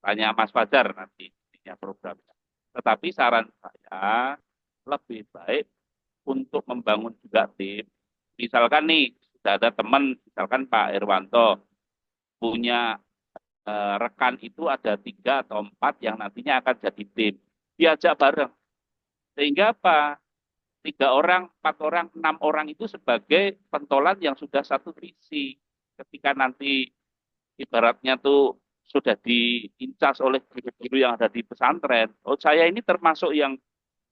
Tanya Mas Fajar nanti ininya programnya. Tetapi saran saya lebih baik untuk membangun juga tim. Misalkan nih sudah ada teman, misalkan Pak Irwanto punya rekan itu ada 3 atau 4 yang nantinya akan jadi tim. Diajak bareng. Sehingga apa? 3 orang, 4 orang, 6 orang itu sebagai pentolan yang sudah satu visi. Ketika nanti ibaratnya tuh sudah diincas oleh guru-guru yang ada di pesantren. Oh, saya ini termasuk yang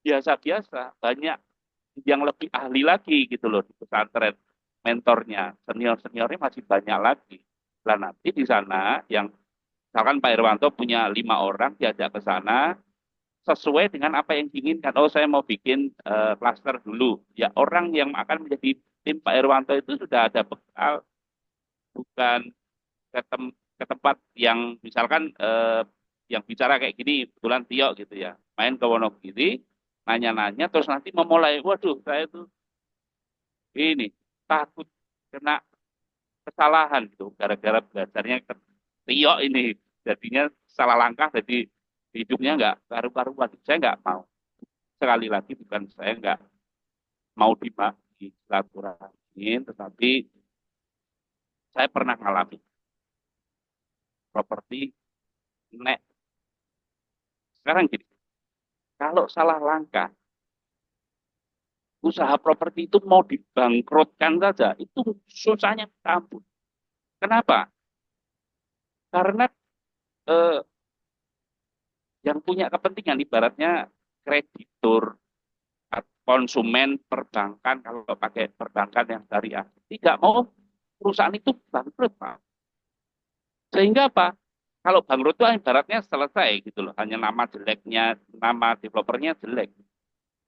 biasa-biasa, banyak yang lebih ahli lagi gitu loh di pesantren. Mentornya, senior-seniornya masih banyak lagi. Nah, nanti di sana yang misalkan Pak Irwanto punya 5 orang diajak ke sana sesuai dengan apa yang diinginkan. Oh, saya mau bikin klaster dulu. Ya, orang yang akan menjadi tim Pak Irwanto itu sudah ada bekal, bukan ke, ke tempat yang misalkan yang bicara kayak gini, kebetulan Tio gitu ya, main ke Wonogiri, nanya-nanya, terus nanti memulai, waduh, saya tuh ini takut kena kesalahan gitu, gara-gara belajarnya ke Tio ini, jadinya salah langkah, jadi hidupnya nggak karu-karuan. Saya nggak mau. Sekali lagi bukan saya nggak mau dibagi silaturahmi, tetapi saya pernah mengalami properti nek. Sekarang gini, kalau salah langkah, usaha properti itu mau dibangkrutkan saja, itu susahnya ampun. Kenapa? Karena eh, yang punya kepentingan ibaratnya kreditur, konsumen perbankan, kalau pakai perbankan yang syariah, tidak mau perusahaan itu bangkrut, Pak. Sehingga apa? Kalau bangkrut itu ibaratnya selesai gitu loh, hanya nama jeleknya, nama developernya jelek.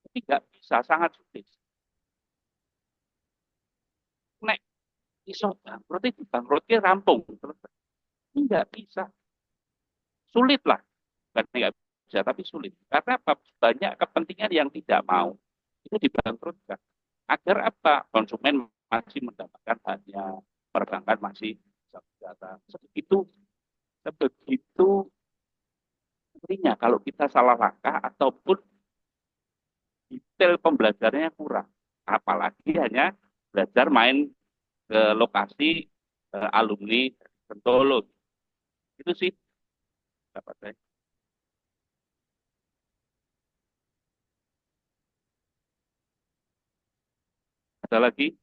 Tapi nggak bisa, sangat sulit. Nek iso bangkrut itu bangkrutnya rampung. Ini nggak bisa. Sulit lah. Bukan nggak bisa, tapi sulit. Karena apa? Banyak kepentingan yang tidak mau. Itu dibangkrutkan. Agar apa? Konsumen masih mendapatkan hanya perbankan masih bisa. Sebegitu, sebegitu pentingnya kalau kita salah langkah ataupun detail pembelajarannya kurang. Apalagi hanya belajar main ke lokasi alumni Sentolo. Itu sih dapat saya. Ada lagi?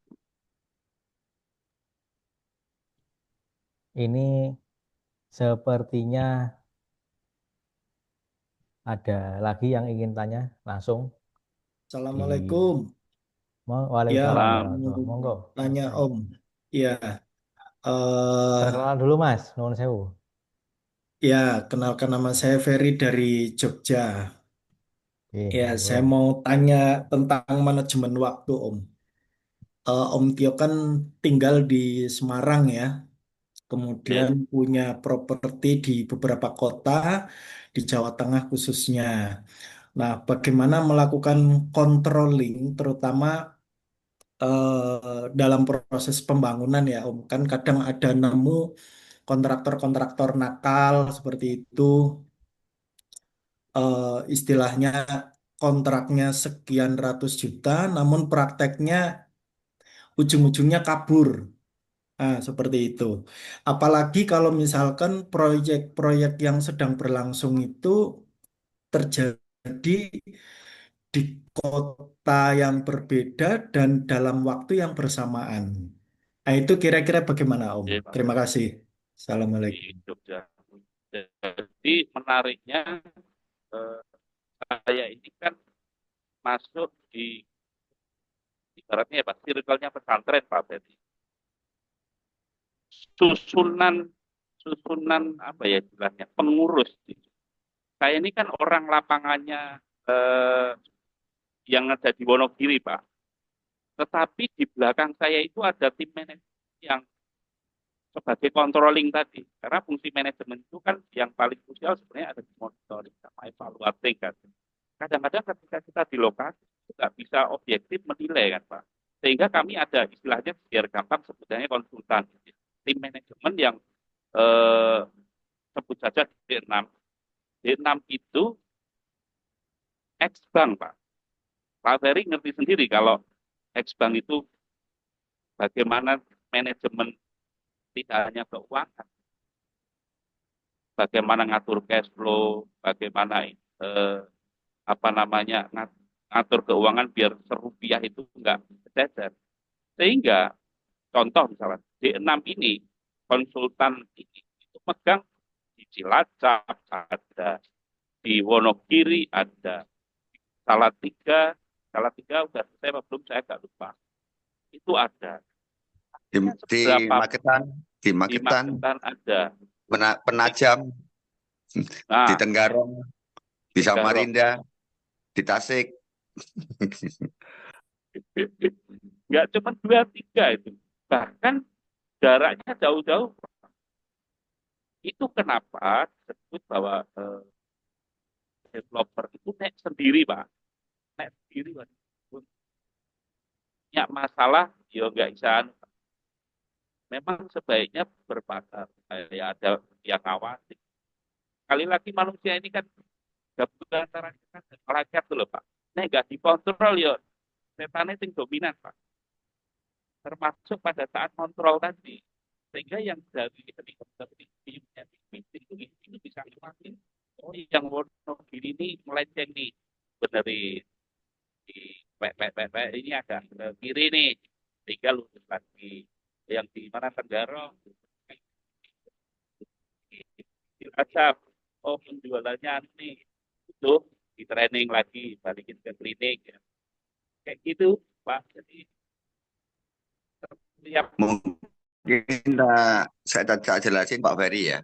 Ini sepertinya ada lagi yang ingin tanya langsung di Assalamualaikum. Ya, Waalaikumsalam Salam. warahmatullahi wabarakatuh. Monggo, nanya Mas. Om. Ya, eh Perkenalan dulu Mas, nuwun sewu. ya kenalkan nama saya Ferry dari Jogja. Oke, Ya, saya monggo. mau tanya tentang manajemen waktu Om. Om Tio kan tinggal di Semarang ya, Oke. kemudian punya properti di beberapa kota di Jawa Tengah khususnya. Nah, bagaimana melakukan controlling terutama dalam proses pembangunan ya Om. Kan kadang ada nemu kontraktor-kontraktor nakal seperti itu, istilahnya kontraknya sekian ratus juta namun prakteknya ujung-ujungnya kabur. Nah, seperti itu. Apalagi kalau misalkan proyek-proyek yang sedang berlangsung itu terjadi di kota yang berbeda dan dalam waktu yang bersamaan. Nah, itu kira-kira bagaimana, Om? Oke, Pak Terima Ferry, kasih. di Assalamualaikum. Jogja. Jadi menariknya eh, saya ini kan masuk di ibaratnya ya Pak, circle-nya pesantren Pak Ferry. Susunan susunan apa ya istilahnya pengurus. Saya ini kan orang lapangannya yang ada di Wonogiri Pak. Tetapi di belakang saya itu ada tim manajemen yang sebagai controlling tadi. Karena fungsi manajemen itu kan yang paling krusial sebenarnya ada di monitoring sama evaluating kan. Kadang-kadang ketika kita di lokasi itu nggak bisa objektif menilai kan Pak. Sehingga kami ada istilahnya biar gampang sebetulnya konsultan. Tim manajemen yang eh, sebut saja D6. D6 itu ex-bank Pak. Pak Ferry ngerti sendiri kalau ex-bank itu bagaimana manajemen tidak hanya keuangan, bagaimana ngatur cash flow, bagaimana apa namanya ngatur keuangan biar serupiah itu enggak kececer. Sehingga contoh misalnya D6 ini konsultan ini itu megang di Cilacap, ada di Wonogiri, ada di Salatiga, Salatiga udah selesai apa belum saya nggak lupa. Itu ada. Di, di Seberapa Magetan, di di Magetan, Magetan ada. Penajam, di Nah, Tenggarong, di Garong. Samarinda, di Tasik. Nggak cuma 2-3 itu. Bahkan jaraknya jauh-jauh. Itu kenapa disebut bahwa developer itu naik sendiri, Pak. Naik sendiri, Pak. Punya masalah, ya nggak bisa. Memang sebaiknya berpakar. Ya ada yang ngawasi. Sekali lagi manusia ini kan gabungan antara kita dan rakyat tuh loh, Pak. Nah, nggak dikontrol ya. Setan itu dominan, Pak. Termasuk pada saat kontrol tadi. Sehingga yang dari itu bisa ngelakuin. Oh, yang Wonogiri ini melenceng nih. Benerin. Ini agak ke kiri nih. Sehingga lurus lagi. Yang di mana Tenggarong. Cilacap. Oh, penjualannya nih. Itu di training lagi. Balikin ke klinik. Ya. Kayak gitu, Pak. Jadi, setiap Mungkin saya tak jelasin Pak Ferry ya.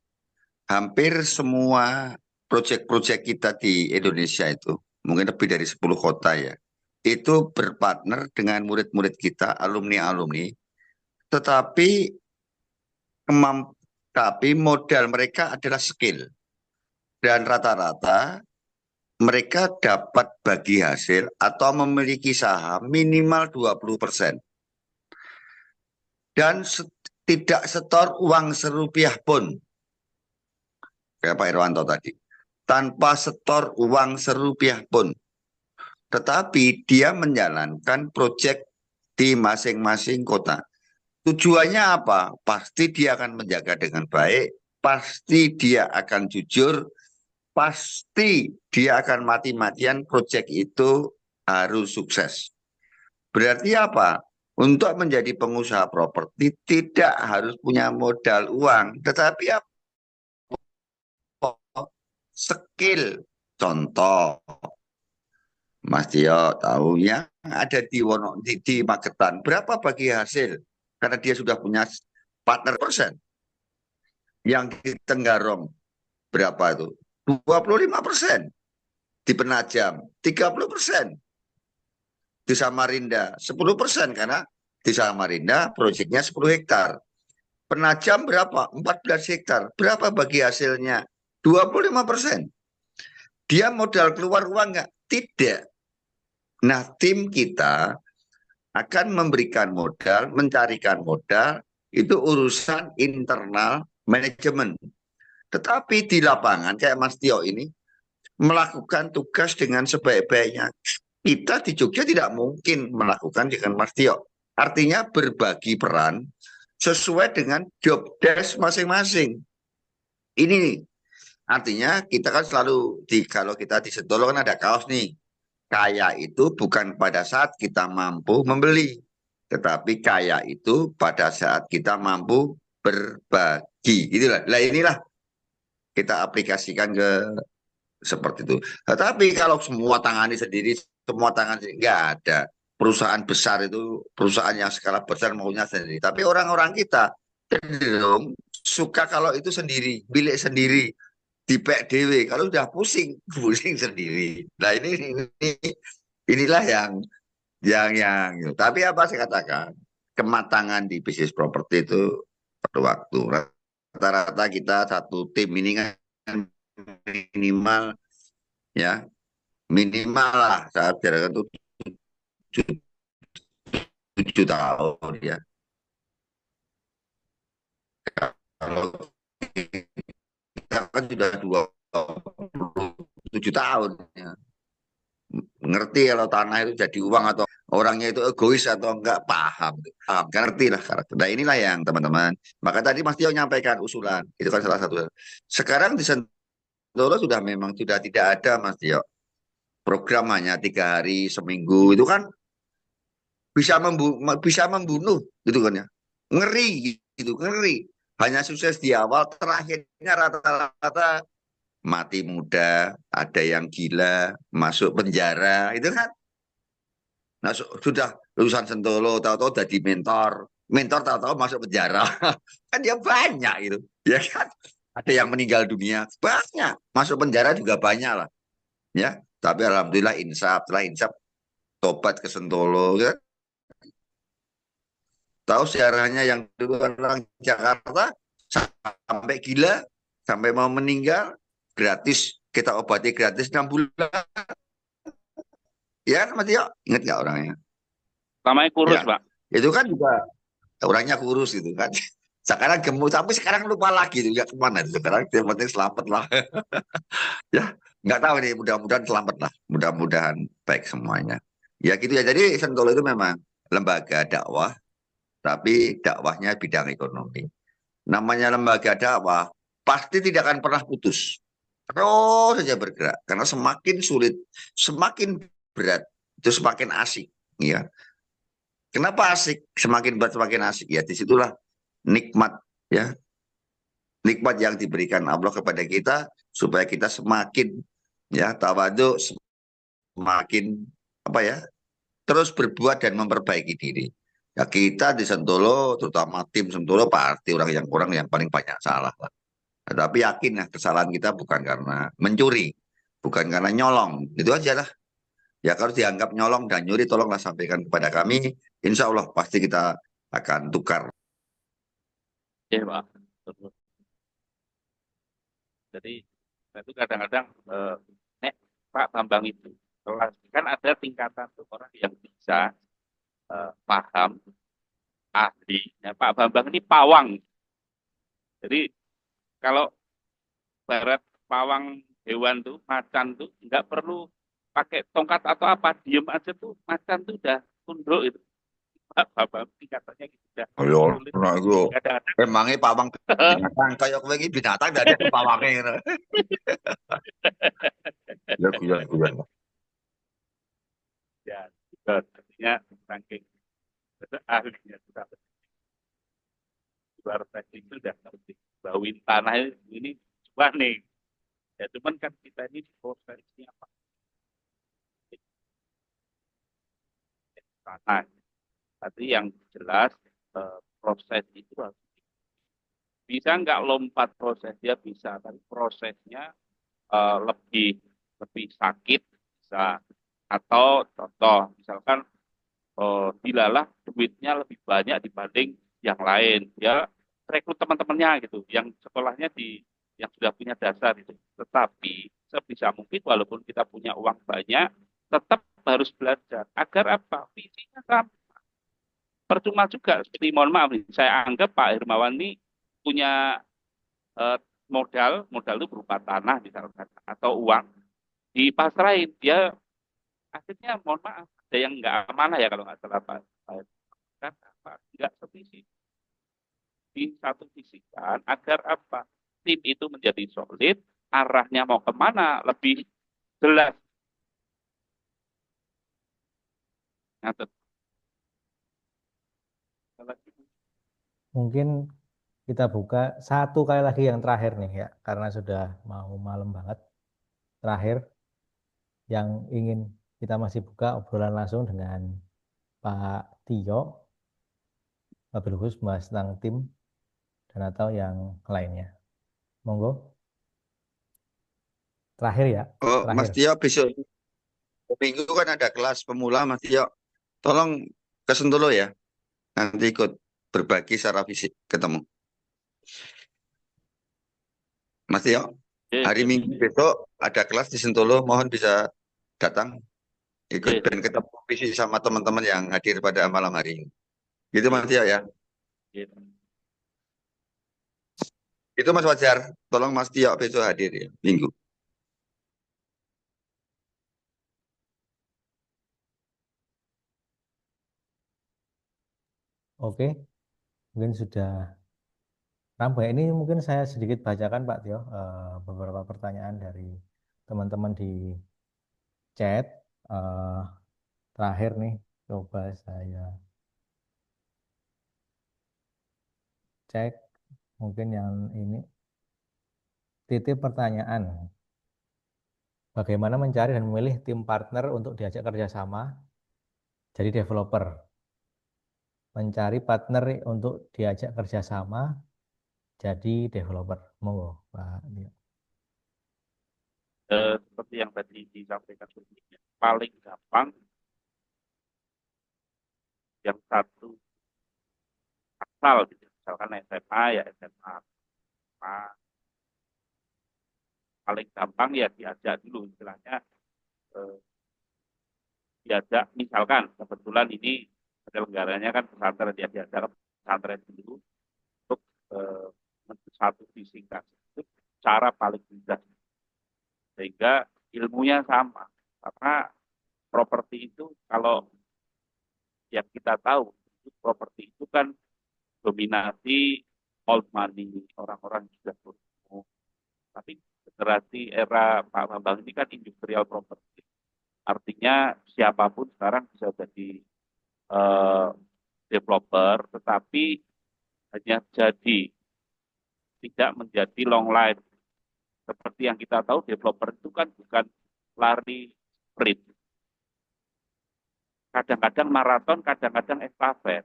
Hampir semua proyek-proyek kita di Indonesia itu, mungkin lebih dari 10 kota ya, itu berpartner dengan murid-murid kita, alumni-alumni, tetapi tapi modal mereka adalah skill. Dan rata-rata mereka dapat bagi hasil atau memiliki saham minimal 20%. Dan tidak setor uang serupiah pun. Kayak Pak Irwanto tadi. Tanpa setor uang serupiah pun. Tetapi dia menjalankan proyek di masing-masing kota. Tujuannya apa? Pasti dia akan menjaga dengan baik, pasti dia akan jujur, pasti dia akan mati-matian proyek itu harus sukses. Berarti apa? Untuk menjadi pengusaha properti tidak harus punya modal uang, tetapi apa? Skill. Contoh, Mas Tio tahu yang ada di Magetan, berapa bagi hasil? Karena dia sudah punya partner persen. Yang di Tenggarong, berapa itu? 25%. Di Penajam, 30%. Di Samarinda, 10%. Karena di Samarinda proyeknya 10 hektar. Penajam berapa? 14 hektar. Berapa bagi hasilnya? 25%. Dia modal keluar uang nggak? Tidak. Nah, tim kita akan memberikan modal, mencarikan modal, itu urusan internal manajemen. Tetapi di lapangan, kayak Mas Tio ini, melakukan tugas dengan sebaik-baiknya. Kita di Jogja tidak mungkin melakukan dengan Mas Tio. Artinya berbagi peran sesuai dengan job desk masing-masing. Ini artinya kita kan selalu kalau kita di Sentolo kan ada kaos nih. Kaya itu bukan pada saat kita mampu membeli, tetapi kaya itu pada saat kita mampu berbagi. Itulah. Lah inilah kita aplikasikan ke seperti itu. Tetapi kalau semua tangani sendiri, semua tangan sendiri, nggak ada. Perusahaan besar itu, perusahaan yang skala besar maunya sendiri. Tapi orang-orang kita cenderung suka kalau itu sendiri, bilik sendiri, dipek dewe. Kalau udah pusing, pusing sendiri. Nah inilah yang. Tapi apa saya katakan, kematangan di bisnis properti itu perlu waktu. Rata-rata kita satu tim ini kan minimal ya minimal lah saya bicarakan tuh 7 tahun ya. Kalau kita kan sudah 27 tahun ya. Ngerti kalau tanah itu jadi uang atau orangnya itu egois atau enggak, paham ngerti lah karakter. Nah inilah yang teman-teman, maka tadi Mas Tio nyampaikan usulan itu kan salah satu. Sekarang di Sentolo sudah memang sudah tidak ada Mas Tio program hanya 3 hari seminggu, itu kan bisa membunuh gitu kan ya, ngeri gitu, ngeri. Hanya sukses di awal, terakhirnya rata-rata mati muda, ada yang gila masuk penjara itu kan. Nah, sudah lulusan Sentolo tahu-tahu jadi mentor tahu-tahu masuk penjara. Kan dia banyak gitu ya kan, ada yang meninggal dunia banyak, masuk penjara juga banyak lah ya. Tapi alhamdulillah insaf, setelah insaf tobat ke Sentolo ya. Tahu sejarahnya yang dulu orang Jakarta sampai gila, sampai mau meninggal, gratis, kita obati gratis 6 bulan. Ya, Mas Tio, ingat nggak orangnya? Namanya kurus, Ya, Pak. itu kan juga orangnya kurus gitu kan. Sekarang gemuk, tapi sekarang lupa lagi tuh, ya kemana itu sekarang? Yang penting selamat lah. Ya, nggak tahu nih, mudah-mudahan selamat lah. Mudah-mudahan baik semuanya. Ya gitu ya, jadi Sentolo itu memang lembaga dakwah, tapi dakwahnya bidang ekonomi. Namanya lembaga dakwah pasti tidak akan pernah putus. Terus saja bergerak karena semakin sulit, semakin berat, itu semakin asik, ya. Kenapa asik? Semakin berat semakin asik, ya. Disitulah nikmat, ya. Nikmat yang diberikan Allah kepada kita supaya kita semakin ya tawadhu, semakin apa ya, terus berbuat dan memperbaiki diri. Ya kita di Sentolo, terutama tim Sentolo pasti orang yang paling banyak salah. Tapi yakin ya kesalahan kita bukan karena mencuri, bukan karena nyolong. Itu aja lah. Ya kalau dianggap nyolong dan nyuri, tolonglah sampaikan kepada kami. Insya Allah pasti kita akan tukar. Ya, Pak. Jadi itu kadang-kadang nek Pak Bambang itu kelas kan ada tingkatan tuh orang yang bisa paham ahli. Ya, Pak Bambang ini pawang. Jadi kalau barat pawang hewan tuh macan tuh nggak perlu pakai tongkat atau apa, diem aja tuh macan tuh udah tunduk itu. Pak Bambang tingkatannya gitu udah Ayo, sulit. nah itu Kadang-kadang emangnya pawang binatang kayak kowe iki binatang dari ada pawangnya gitu. Ya guyon-guyon. ya artinya saking ahlinya sudah luar teknik itu udah ngerti bahwa tanah ini cuma nih. Ya cuman kan kita ini prosesnya apa? Tanah. Tapi yang jelas proses itu harus bisa nggak lompat proses dia bisa, tapi prosesnya lebih lebih sakit bisa. Atau contoh misalkan dilalah duitnya lebih banyak dibanding yang lain, ya rekrut teman-temannya gitu, yang sekolahnya di yang sudah punya dasar gitu. Tetapi sebisa mungkin walaupun kita punya uang banyak, tetap harus belajar agar apa? Visinya sama. Percuma juga seperti mohon maaf nih, saya anggap Pak Hermawan ini punya eh, modal itu berupa tanah misalkan atau uang dipasrahin, dia akhirnya mohon maaf ada yang nggak amanah ya kalau nggak salah Pak. kan apa? Enggak sevisi. Di satu sisi kan agar apa? Tim itu menjadi solid, arahnya mau kemana lebih jelas. Ngatet. Mungkin kita buka satu kali lagi yang terakhir nih ya, karena sudah mau malam banget. Terakhir, yang ingin kita masih buka obrolan langsung dengan Pak Tio, Wabil khusus bahas tentang tim dan atau yang lainnya. Monggo. Terakhir ya, Oh, terakhir. Mas Tio besok minggu kan ada kelas pemula, Mas Tio. Tolong ke Sentolo ya. Nanti ikut berbagi secara fisik ketemu. Mas Tio, hari Minggu besok ada kelas di Sentolo. Mohon bisa datang ikut dan ketemu fisik sama teman-teman yang hadir pada malam hari ini. Gitu Mas Tio ya. Itu Mas Wajar. Tolong Mas Tio besok hadir ya, Minggu. Oke, mungkin sudah ramai. Ini mungkin saya sedikit bacakan Pak Tio, beberapa pertanyaan dari teman-teman di chat. Terakhir nih, coba saya cek. Mungkin yang ini, titip pertanyaan. Bagaimana mencari dan memilih tim partner untuk diajak kerjasama jadi developer? Mencari partner untuk diajak kerjasama jadi developer. Monggo, Pak Tio. Seperti yang tadi disampaikan sebelumnya, paling gampang yang satu asal gitu. Misalkan SMA ya SMA. Paling gampang ya diajak dulu istilahnya, eh, diajak misalkan kebetulan ini penyelenggaranya kan pesantren, dia diajak ke pesantren dulu untuk eh, satu visi itu cara paling mudah sehingga ilmunya sama, karena properti itu kalau yang kita tahu properti itu kan dominasi old money, orang-orang sudah berumur, tapi generasi era Pak Bambang ini kan industrial property, artinya siapapun sekarang bisa jadi eh, developer, tetapi hanya jadi, tidak menjadi long life. Seperti yang kita tahu, developer itu kan bukan lari sprint. Kadang-kadang maraton, kadang-kadang estafet.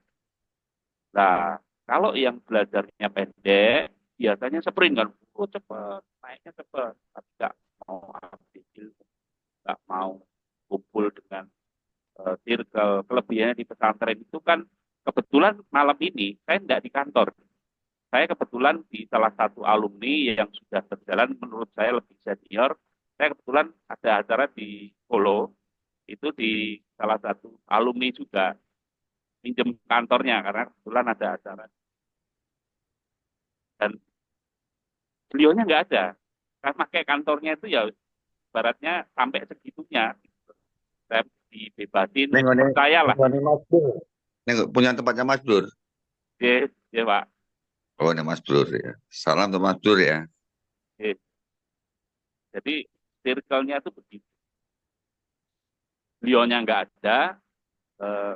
Nah, kalau yang belajarnya pendek, biasanya sprint kan, oh cepat, naiknya cepat, tapi nggak mau ambil ilmu, nggak mau kumpul dengan circle. Kelebihannya di pesantren itu kan, kebetulan malam ini saya nggak di kantor. Saya kebetulan di salah satu alumni yang sudah berjalan menurut saya lebih senior. Saya kebetulan ada acara di Solo, itu di salah satu alumni juga, pinjem kantornya karena kebetulan ada acara. Dan beliaunya nggak ada. Saya pakai kantornya itu ya baratnya sampai segitunya. Saya dibebasin, Nengok, percayalah. Mas Blur. Nengok, punya tempatnya Mas Blur. Yes, ya Pak. Oh, ini Mas Blur ya. Salam untuk Mas Blur ya. Yes. Jadi circle-nya itu begitu. Beliaunya nggak ada, eh,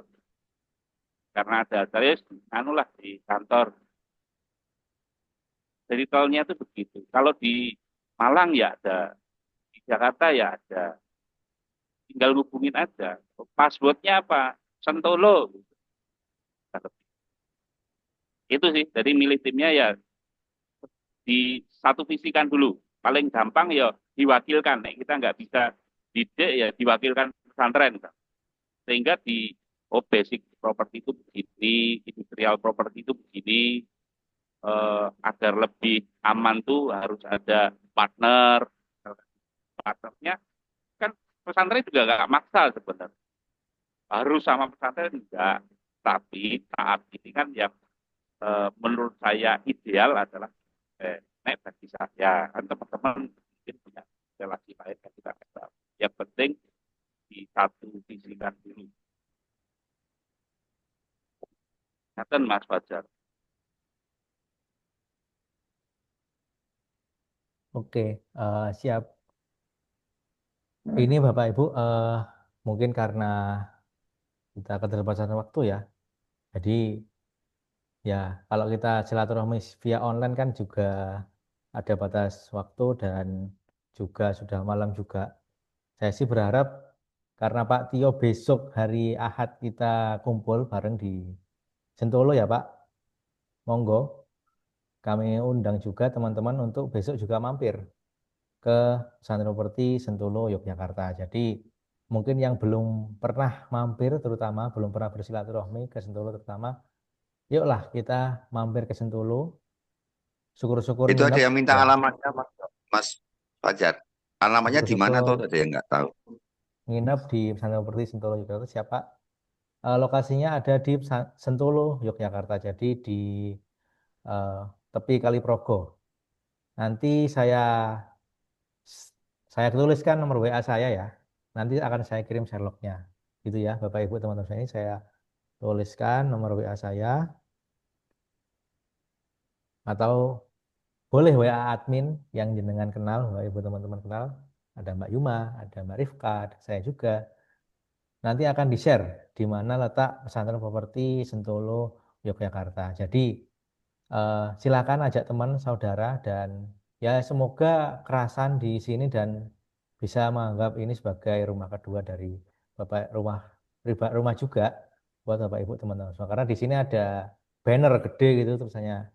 karena ada acara, ya, anulah di kantor. Jadi tolnya itu begitu. Kalau di Malang ya ada, di Jakarta ya ada. Tinggal hubungin aja. Passwordnya apa? Sentolo. Itu sih. Jadi milih timnya ya di satu visikan dulu. Paling gampang ya diwakilkan. Nek kita nggak bisa didik ya diwakilkan pesantren. Sehingga di basic property itu begini, industrial property itu begini, agar lebih aman tuh harus ada partner. Partnernya kan pesantren juga nggak maksa sebenarnya. Harus sama pesantren enggak. Tapi saat ini kan yang menurut saya ideal adalah nek bagi saya kan teman-teman mungkin punya relasi lain yang kita kenal. Yang penting di satu sisikan dulu. Ngaten Mas Fajar. Oke, siap. Ini Bapak Ibu, mungkin karena kita keterbatasan waktu ya. Jadi ya kalau kita silaturahmi via online kan juga ada batas waktu dan juga sudah malam juga. Saya sih berharap karena Pak Tio besok hari Ahad kita kumpul bareng di Sentolo ya Pak. Monggo kami undang juga teman-teman untuk besok juga mampir ke Pesantren Properti Sentolo Yogyakarta. Jadi mungkin yang belum pernah mampir terutama belum pernah bersilaturahmi ke Sentolo terutama, yuklah kita mampir ke Sentolo, syukur-syukur Itu ada nginep yang minta ya, alamatnya, Mas Fajar. Alamatnya di mana tuh? syukur-syukur Ada yang nggak tahu. nginep di Pesantren Properti Sentolo Yogyakarta. Siapa? Lokasinya ada di Sentolo Yogyakarta. Jadi di eh, tepi Kali Progo. Nanti saya tuliskan nomor WA saya ya. Nanti akan saya kirim Sherlocknya. Gitu ya, Bapak Ibu teman-teman ini saya tuliskan nomor WA saya atau boleh WA admin yang jenengan kenal, Bapak Ibu teman-teman kenal. Ada Mbak Yuma, ada Mbak Rifka, ada saya juga. Nanti akan di-share di mana letak pesantren properti Sentolo Yogyakarta. Jadi silakan ajak teman saudara dan ya semoga kerasan di sini dan bisa menganggap ini sebagai rumah kedua dari Bapak rumah juga buat Bapak Ibu teman-teman. Karena di sini ada banner gede gitu tulisannya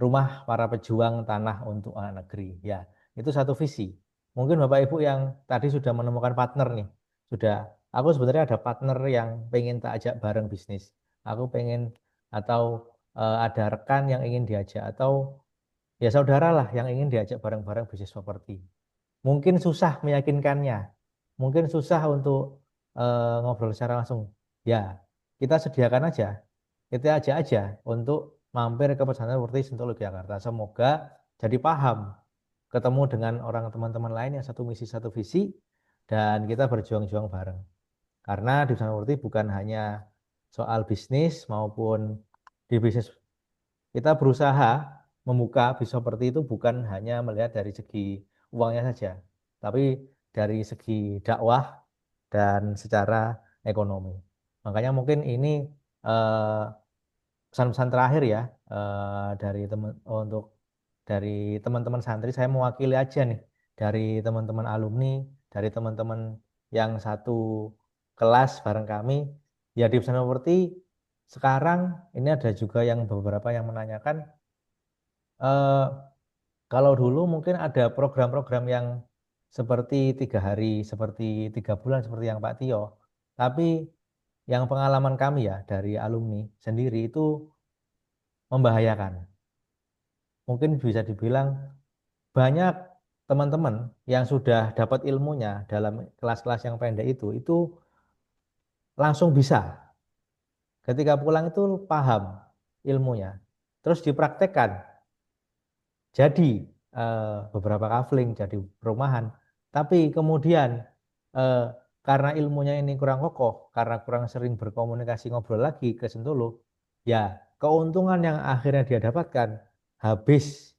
rumah para pejuang tanah untuk anak negeri. Ya, itu satu visi. Mungkin Bapak Ibu yang tadi sudah menemukan partner nih, sudah. Aku sebenarnya ada partner yang pengen tak ajak bareng bisnis. Aku pengen atau ada rekan yang ingin diajak atau ya saudara lah yang ingin diajak bareng-bareng bisnis properti. Mungkin susah meyakinkannya, mungkin susah untuk ngobrol secara langsung. Ya, kita sediakan aja, kita ajak aja untuk mampir ke pesantren seperti Sentul Yogyakarta. Semoga jadi paham, ketemu dengan orang teman-teman lain yang satu misi satu visi, dan kita berjuang-juang bareng. Karena di pesantren seperti bukan hanya soal bisnis maupun di bisnis kita berusaha membuka bisnis seperti itu bukan hanya melihat dari segi uangnya saja, tapi dari segi dakwah dan secara ekonomi. Makanya mungkin ini eh, pesan-pesan terakhir ya dari teman untuk dari teman-teman santri saya mewakili aja nih dari teman-teman alumni, dari teman-teman yang satu kelas bareng kami ya di pesantren seperti sekarang ini ada juga yang beberapa yang menanyakan eh, kalau dulu mungkin ada program-program yang seperti 3 hari, seperti 3 bulan, seperti yang Pak Tio. Tapi yang pengalaman kami ya dari alumni sendiri itu membahayakan. Mungkin bisa dibilang banyak teman-teman yang sudah dapat ilmunya dalam kelas-kelas yang pendek itu langsung bisa. Ketika pulang itu paham ilmunya. Terus dipraktekkan. Jadi beberapa kafling jadi perumahan. Tapi kemudian eh, karena ilmunya ini kurang kokoh, karena kurang sering berkomunikasi ngobrol lagi ke Sentolo, ya keuntungan yang akhirnya dia dapatkan habis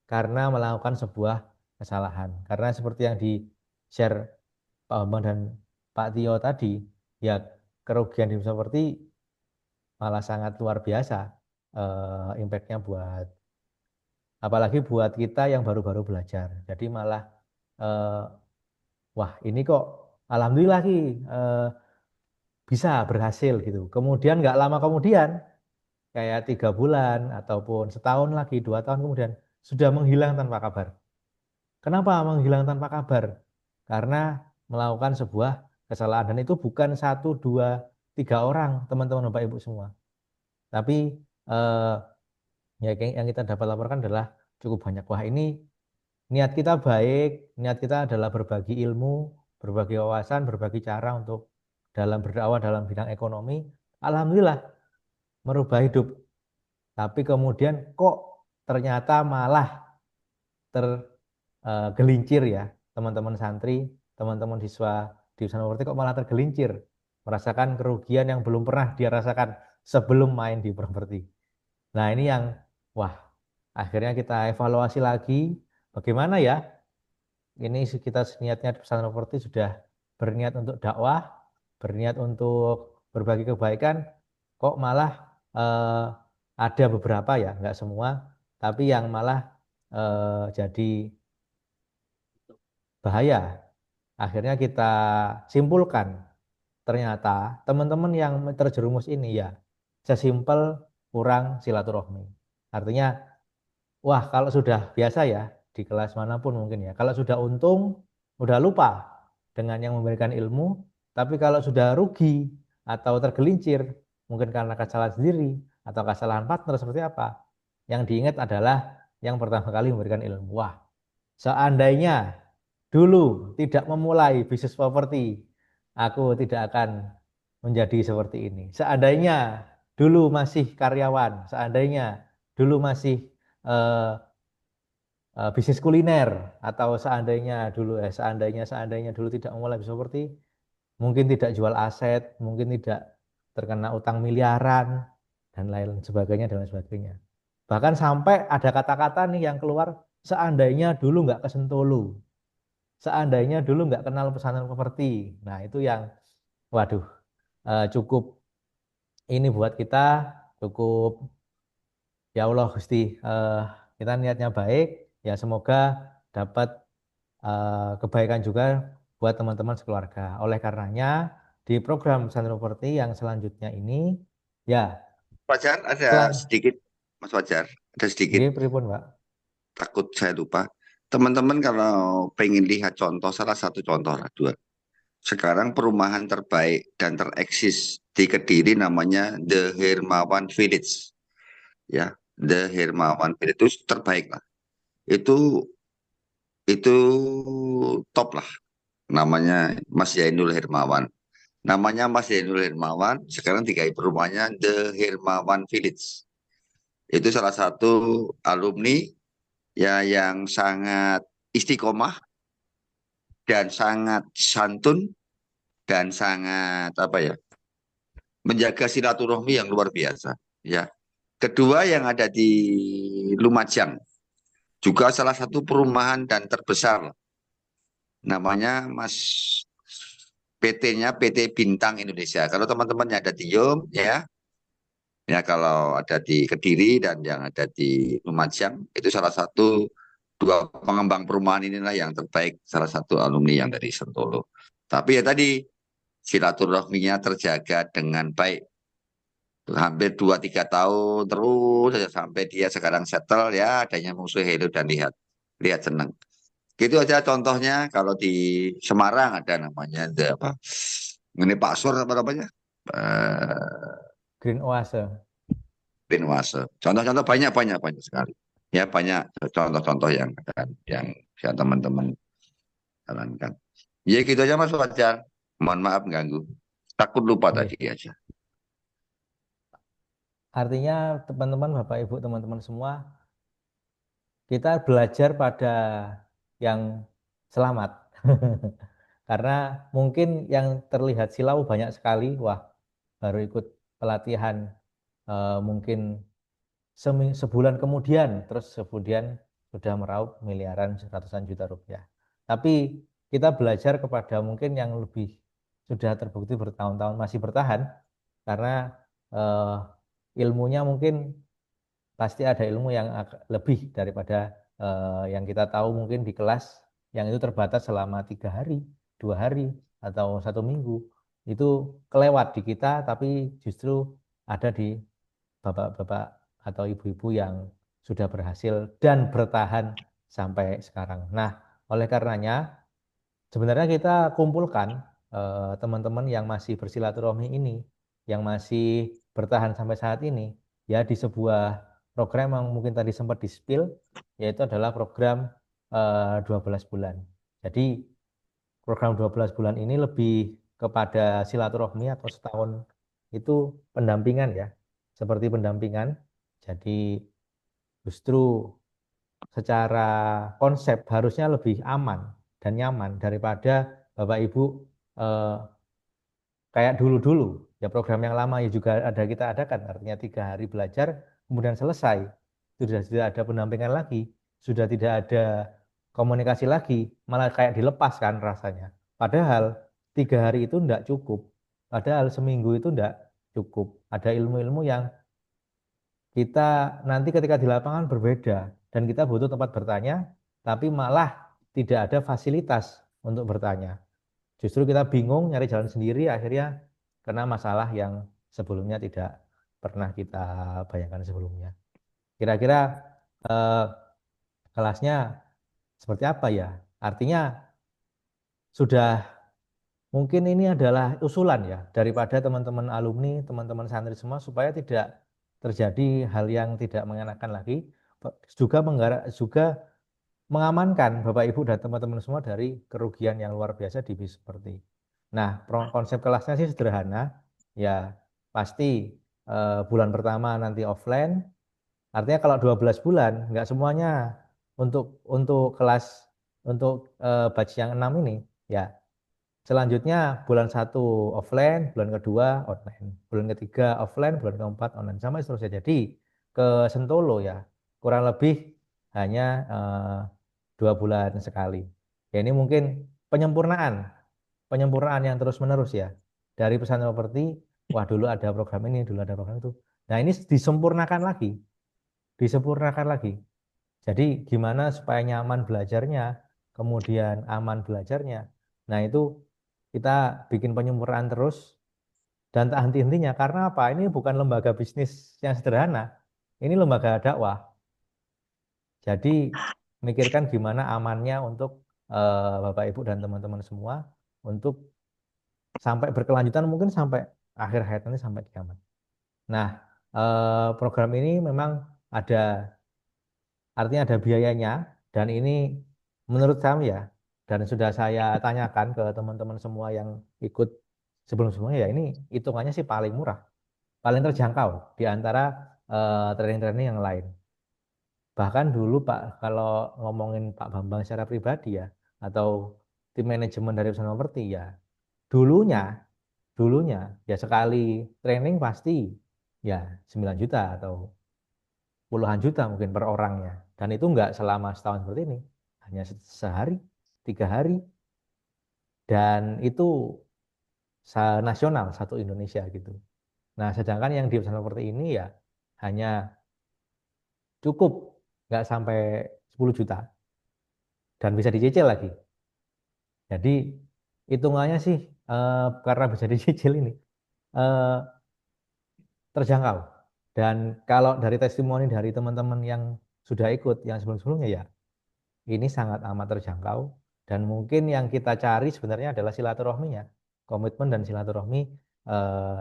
karena melakukan sebuah kesalahan. Karena seperti yang di share Pak Bambang dan Pak Tio tadi, ya kerugian di seperti malah sangat luar biasa impactnya buat apalagi buat kita yang baru-baru belajar. Jadi malah eh, wah ini kok alhamdulillah Ki bisa berhasil gitu. Kemudian nggak lama kemudian kayak 3 bulan ataupun setahun lagi 2 tahun kemudian sudah menghilang tanpa kabar. Kenapa menghilang tanpa kabar? Karena melakukan sebuah kesalahan dan itu bukan satu, dua, 3 orang teman-teman Bapak Ibu semua. Tapi eh, ya yang kita dapat laporkan adalah cukup banyak. Wah ini niat kita baik, niat kita adalah berbagi ilmu, berbagi wawasan, berbagi cara untuk dalam berdakwah dalam bidang ekonomi. Alhamdulillah merubah hidup. Tapi kemudian kok ternyata malah tergelincir ya teman-teman santri, teman-teman siswa di pesantren kok malah tergelincir, merasakan kerugian yang belum pernah dia rasakan sebelum main di properti. Nah, ini yang wah, akhirnya kita evaluasi lagi bagaimana ya? Ini kita niatnya di pesantren properti sudah berniat untuk dakwah, berniat untuk berbagi kebaikan, kok malah eh, ada beberapa ya, nggak semua, tapi yang malah jadi bahaya. Akhirnya kita simpulkan, ternyata teman-teman yang terjerumus ini ya sesimpel kurang silaturahmi. Artinya, wah kalau sudah biasa ya di kelas manapun mungkin ya, kalau sudah untung udah lupa dengan yang memberikan ilmu, tapi kalau sudah rugi atau tergelincir mungkin karena kesalahan sendiri atau kesalahan partner seperti apa, yang diingat adalah yang pertama kali memberikan ilmu. Wah, seandainya dulu tidak memulai bisnis properti, aku tidak akan menjadi seperti ini. Seandainya dulu masih karyawan, seandainya dulu masih eh, bisnis kuliner, atau seandainya dulu tidak memulai bisnis properti, mungkin tidak jual aset, mungkin tidak terkena utang miliaran dan lain sebagainya dan lain sebagainya. Bahkan sampai ada kata-kata nih yang keluar, seandainya dulu nggak ke Sentolo, seandainya dulu nggak kenal pesantren properti. Nah, itu yang waduh, cukup ini buat kita, cukup ya Allah Gusti, kita niatnya baik, ya semoga dapat kebaikan juga buat teman-teman sekeluarga. Oleh karenanya di program pesantren properti yang selanjutnya ini ya Wajar, ada selang sedikit, Mas Wajar, ada sedikit, nggih pripun, Pak? takut saya lupa. Teman-teman kalau pengen lihat contoh, salah satu contoh lah, dua. Sekarang perumahan terbaik dan tereksis di Kediri namanya The Hermawan Village. Ya, The Hermawan Village itu terbaik lah. Itu itu top lah. Namanya Mas Zainul Hermawan. Namanya Mas Zainul Hermawan, sekarang digawe perumahannya The Hermawan Village. Itu salah satu alumni ya yang sangat istiqomah dan sangat santun dan sangat apa ya, menjaga silaturahmi yang luar biasa ya. Kedua yang ada di Lumajang juga salah satu perumahan dan terbesar, namanya Mas PT-nya PT Bintang Indonesia. Kalau teman-teman yang ada di Yom ya kalau ada di Kediri dan yang ada di Lumajang itu salah satu dua pengembang perumahan inilah yang terbaik, salah satu alumni yang dari Sentolo. Tapi ya tadi silaturahminya terjaga dengan baik. Hampir 2-3 tahun terus saja sampai dia sekarang settle ya, adanya musuh hello dan lihat lihat seneng. Gitu aja contohnya. Kalau di Semarang ada namanya apa? Ini Pak Sur apa namanya? Green Oase. Pinwase. Contoh-contoh banyak banyak banyak sekali. Ya banyak contoh-contoh yang bisa teman-teman jalankan. Ya gitu aja Mas Fajar. Mohon maaf ganggu. Takut lupa tadi Nggih. aja. Artinya teman-teman, Bapak Ibu, teman-teman semua, kita belajar pada yang selamat. Karena mungkin yang terlihat silau banyak sekali, wah baru ikut pelatihan mungkin sebulan kemudian, terus kemudian sudah meraup miliaran, ratusan juta rupiah. Tapi kita belajar kepada mungkin yang lebih sudah terbukti bertahun-tahun masih bertahan, karena eh, ilmunya mungkin pasti ada ilmu yang lebih daripada yang kita tahu mungkin di kelas, yang itu terbatas selama 3 hari, 2 hari, atau 1 minggu. Itu kelewat di kita, tapi justru ada di bapak-bapak atau ibu-ibu yang sudah berhasil dan bertahan sampai sekarang. Nah, oleh karenanya sebenarnya kita kumpulkan teman-teman yang masih bersilaturahmi ini, yang masih bertahan sampai saat ini, ya di sebuah program yang mungkin tadi sempat di-spill, yaitu adalah program 12 bulan. Jadi program 12 bulan ini lebih kepada silaturahmi atau setahun itu pendampingan ya, seperti pendampingan. Jadi justru secara konsep harusnya lebih aman dan nyaman daripada Bapak Ibu eh, kayak dulu-dulu Ya program yang lama ya juga ada kita adakan, artinya 3 hari belajar, kemudian selesai. Sudah tidak ada pendampingan lagi, sudah tidak ada komunikasi lagi, malah kayak dilepas kan rasanya. Padahal 3 hari itu tidak cukup, padahal seminggu itu tidak cukup. Ada ilmu-ilmu yang kita nanti ketika di lapangan berbeda, dan kita butuh tempat bertanya, tapi malah tidak ada fasilitas untuk bertanya. Justru kita bingung nyari jalan sendiri, akhirnya kena masalah yang sebelumnya tidak pernah kita bayangkan sebelumnya. Kira-kira eh, kelasnya seperti apa ya? Artinya sudah mungkin ini adalah usulan ya daripada teman-teman alumni, teman-teman santri semua supaya tidak terjadi hal yang tidak mengenakan lagi, juga juga mengamankan Bapak Ibu dan teman-teman semua dari kerugian yang luar biasa di bis seperti. Nah, konsep kelasnya sih sederhana, ya pasti bulan pertama nanti offline. Artinya kalau 12 bulan nggak semuanya untuk kelas untuk batch yang 6 ini, ya selanjutnya bulan 1 offline, bulan kedua online, bulan ketiga offline, bulan keempat online, sama seterusnya. Jadi ke Sentolo ya kurang lebih hanya 2 bulan sekali. Ya ini mungkin penyempurnaan, penyempurnaan yang terus-menerus ya. Dari pesantren properti, wah dulu ada program ini, dulu ada program itu. Nah ini disempurnakan lagi, disempurnakan lagi. Jadi gimana supaya nyaman belajarnya, kemudian aman belajarnya. Nah itu kita bikin penyempurnaan terus dan tak henti-hentinya. Karena apa? Ini bukan lembaga bisnis yang sederhana. Ini lembaga dakwah. Jadi mikirkan gimana amannya untuk Bapak Ibu dan teman-teman semua untuk sampai berkelanjutan mungkin sampai akhir hayat nanti sampai kiamat. Nah, program ini memang ada artinya ada biayanya dan ini menurut kami ya dan sudah saya tanyakan ke teman-teman semua yang ikut sebelum-sebelumnya ya ini hitungannya sih paling murah, paling terjangkau di antara training-training yang lain. Bahkan dulu Pak, kalau ngomongin Pak Bambang secara pribadi ya, atau tim manajemen dari perusahaan properti ya, dulunya, dulunya ya sekali training pasti ya 9 juta atau puluhan juta mungkin per orangnya. Dan itu enggak selama setahun seperti ini, hanya sehari, 3 hari, dan itu nasional satu Indonesia gitu. Nah, sedangkan yang di perusahaan properti ini ya hanya cukup nggak sampai 10 juta dan bisa dicicil lagi. Jadi hitungannya sih karena bisa dicicil ini eh, terjangkau. Dan kalau dari testimoni dari teman-teman yang sudah ikut yang sebelum-sebelumnya ya ini sangat amat terjangkau dan mungkin yang kita cari sebenarnya adalah silaturahminya, komitmen dan silaturahmi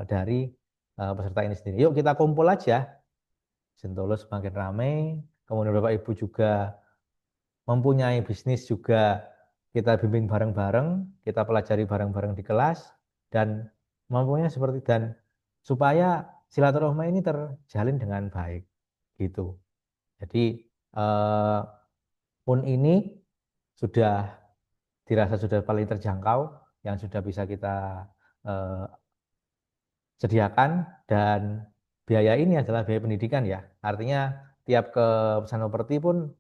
dari peserta ini sendiri. Yuk kita kumpul aja, Sentolo semakin ramai, kemudian Bapak Ibu juga mempunyai bisnis juga kita bimbing bareng-bareng, kita pelajari bareng-bareng di kelas, dan mampunya seperti dan supaya silaturahmi ini terjalin dengan baik gitu. Jadi eh, pun ini sudah dirasa sudah paling terjangkau yang sudah bisa kita eh, sediakan dan biaya ini adalah biaya pendidikan ya. Artinya tiap ke pesan properti pun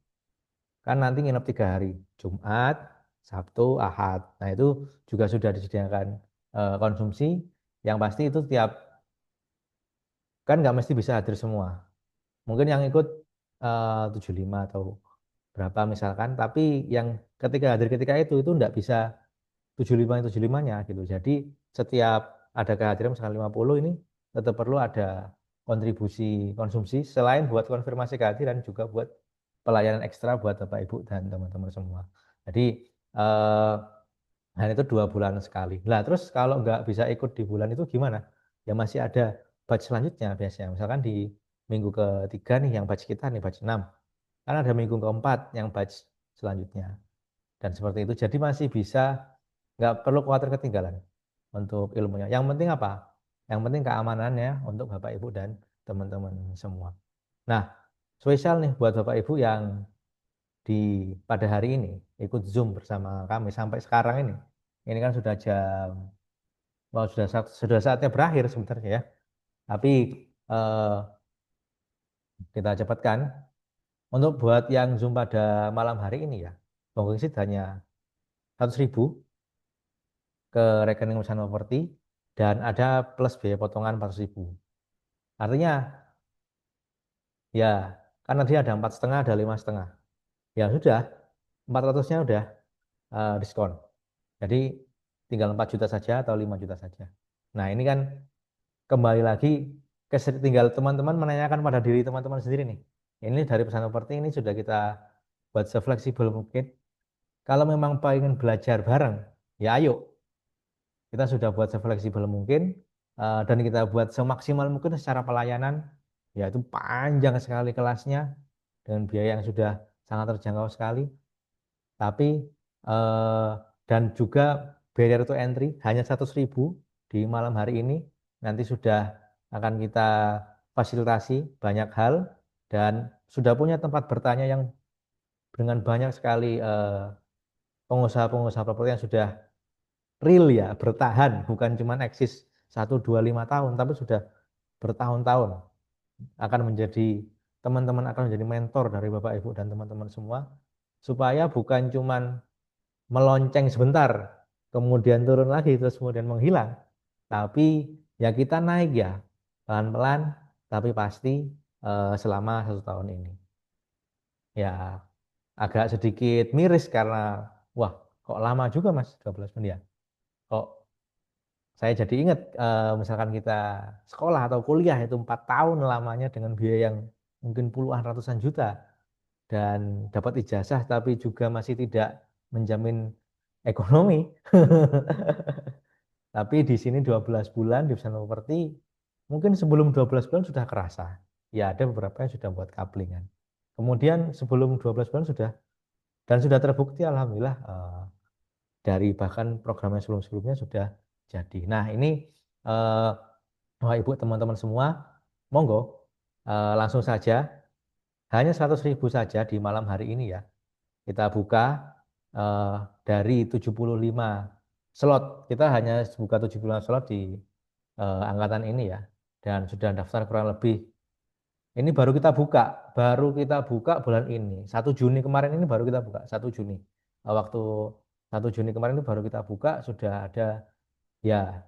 kan nanti nginep 3 hari, Jumat, Sabtu, Ahad. Nah itu juga sudah disediakan konsumsi, yang pasti itu tiap, kan nggak mesti bisa hadir semua. Mungkin yang ikut 75 atau berapa misalkan, tapi yang ketika hadir ketika itu nggak bisa 75-nya gitu. Jadi setiap ada kehadiran misalkan 50 ini tetap perlu ada kontribusi konsumsi selain buat konfirmasi kehadiran juga buat pelayanan ekstra buat Bapak Ibu dan teman-teman semua. Jadi eh, dan itu 2 bulan sekali. Nah terus kalau nggak bisa ikut di bulan itu gimana? Ya masih ada batch selanjutnya biasanya. Misalkan di minggu ketiga nih yang batch kita nih batch 6. Kan ada minggu keempat yang batch selanjutnya. Dan seperti itu. Jadi masih bisa, nggak perlu khawatir ketinggalan untuk ilmunya. Yang penting apa? Yang penting keamanannya untuk Bapak Ibu dan teman-teman semua. Nah, spesial nih buat Bapak Ibu yang di pada hari ini ikut Zoom bersama kami sampai sekarang ini. Ini kan sudah jam Wah, sudah saatnya berakhir sebenarnya ya. Tapi eh, kita cepatkan. Untuk buat yang Zoom pada malam hari ini ya, Bang Wingsit hanya 100.000 ke rekening perusahaan properti dan ada plus biaya potongan 400.000. Artinya ya, karena dia ada 4,5, ada 5,5. Ya sudah, 400-nya udah diskon. Jadi tinggal 4 juta saja atau 5 juta saja. Nah ini kan kembali lagi tinggal teman-teman menanyakan pada diri teman-teman sendiri nih. Ini dari perusahaan properti ini sudah kita buat sefleksibel mungkin. Kalau memang pengen belajar bareng, ya ayo. Kita sudah buat sefleksibel mungkin dan kita buat semaksimal mungkin secara pelayanan. Ya itu panjang sekali kelasnya dengan biaya yang sudah sangat terjangkau sekali. Tapi eh, dan juga barrier to entry hanya 100.000 di malam hari ini. Nanti sudah akan kita fasilitasi banyak hal dan sudah punya tempat bertanya yang dengan banyak sekali pengusaha-pengusaha properti yang sudah real ya, bertahan, bukan cuma eksis 1, 2, 5 tahun, tapi sudah bertahun-tahun akan menjadi teman-teman akan menjadi mentor dari Bapak Ibu dan teman-teman semua, supaya bukan cuma melonceng sebentar, kemudian turun lagi, terus kemudian menghilang, tapi ya kita naik ya, pelan-pelan, tapi pasti selama 1 tahun ini. Ya agak sedikit miris karena, wah kok lama juga Mas, 12 menit ya. Kok saya jadi ingat misalkan kita sekolah atau kuliah itu 4 tahun lamanya dengan biaya yang mungkin puluhan ratusan juta dan dapat ijazah tapi juga masih tidak menjamin ekonomi. Tapi di sini 12 bulan di perusahaan properti mungkin sebelum 12 bulan sudah kerasa. Ya ada beberapa yang sudah buat kaplingan. Kemudian sebelum 12 bulan sudah dan sudah terbukti alhamdulillah dari bahkan program yang sebelum-sebelumnya sudah jadi. Nah, ini eh, Bapak Ibu teman-teman semua, monggo langsung saja hanya 100.000 saja di malam hari ini ya. Kita buka eh, dari 75 slot. Kita hanya buka 75 slot di angkatan ini ya. Dan sudah daftar kurang lebih. Ini baru kita buka bulan ini. 1 Juni kemarin ini baru kita buka, 1 Juni. Waktu 1 Juni kemarin itu baru kita buka, sudah ada ya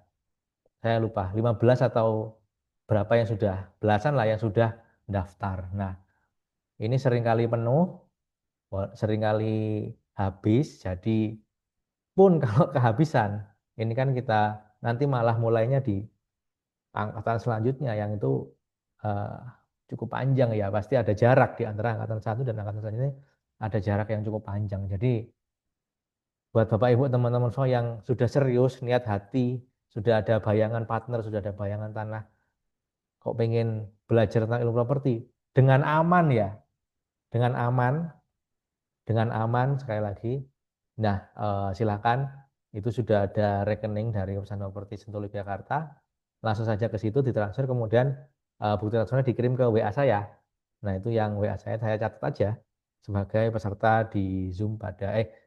saya lupa 15 atau berapa yang sudah belasan lah yang sudah daftar. Nah, ini seringkali penuh, seringkali habis. Jadi pun kalau kehabisan, ini kan kita nanti malah mulainya di angkatan selanjutnya yang itu eh, cukup panjang ya. Pasti ada jarak di antara angkatan satu dan angkatan selanjutnya, ada jarak yang cukup panjang. Jadi buat Bapak Ibu teman-teman semua yang sudah serius, niat hati, sudah ada bayangan partner, sudah ada bayangan tanah, kok pengen belajar tentang ilmu properti dengan aman ya, dengan aman, dengan aman sekali lagi. Nah, silakan itu sudah ada rekening dari perusahaan properti Sentul Yogyakarta. Langsung saja ke situ ditransfer, kemudian bukti transfernya dikirim ke WA saya. Nah, itu yang WA saya catat aja sebagai peserta di Zoom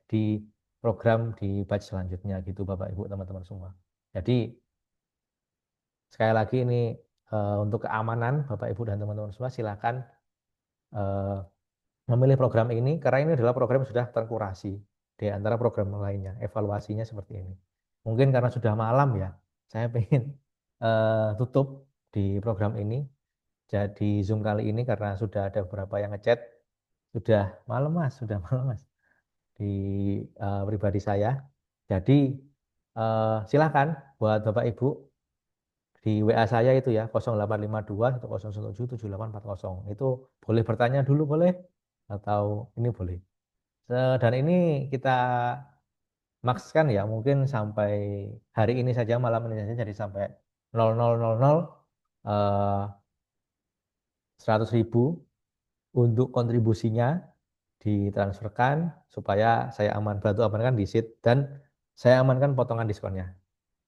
di program di batch selanjutnya gitu Bapak Ibu teman-teman semua. Jadi sekali lagi ini untuk keamanan Bapak Ibu dan teman-teman semua silakan eh, memilih program ini karena ini adalah program yang sudah terkurasi di antara program lainnya. Evaluasinya seperti ini. Mungkin karena sudah malam ya, saya ingin tutup di program ini. Jadi Zoom kali ini karena sudah ada beberapa yang ngechat, sudah malam Mas, sudah malam Mas di pribadi saya. Jadi silakan buat Bapak Ibu di WA saya itu ya 0852 107 7840 itu boleh bertanya dulu boleh atau ini boleh. Dan ini kita makskan ya mungkin sampai hari ini saja malam ini saja jadi sampai 0000 100.000 untuk kontribusinya ditransferkan supaya saya bantu amankan di seat dan saya amankan potongan diskonnya.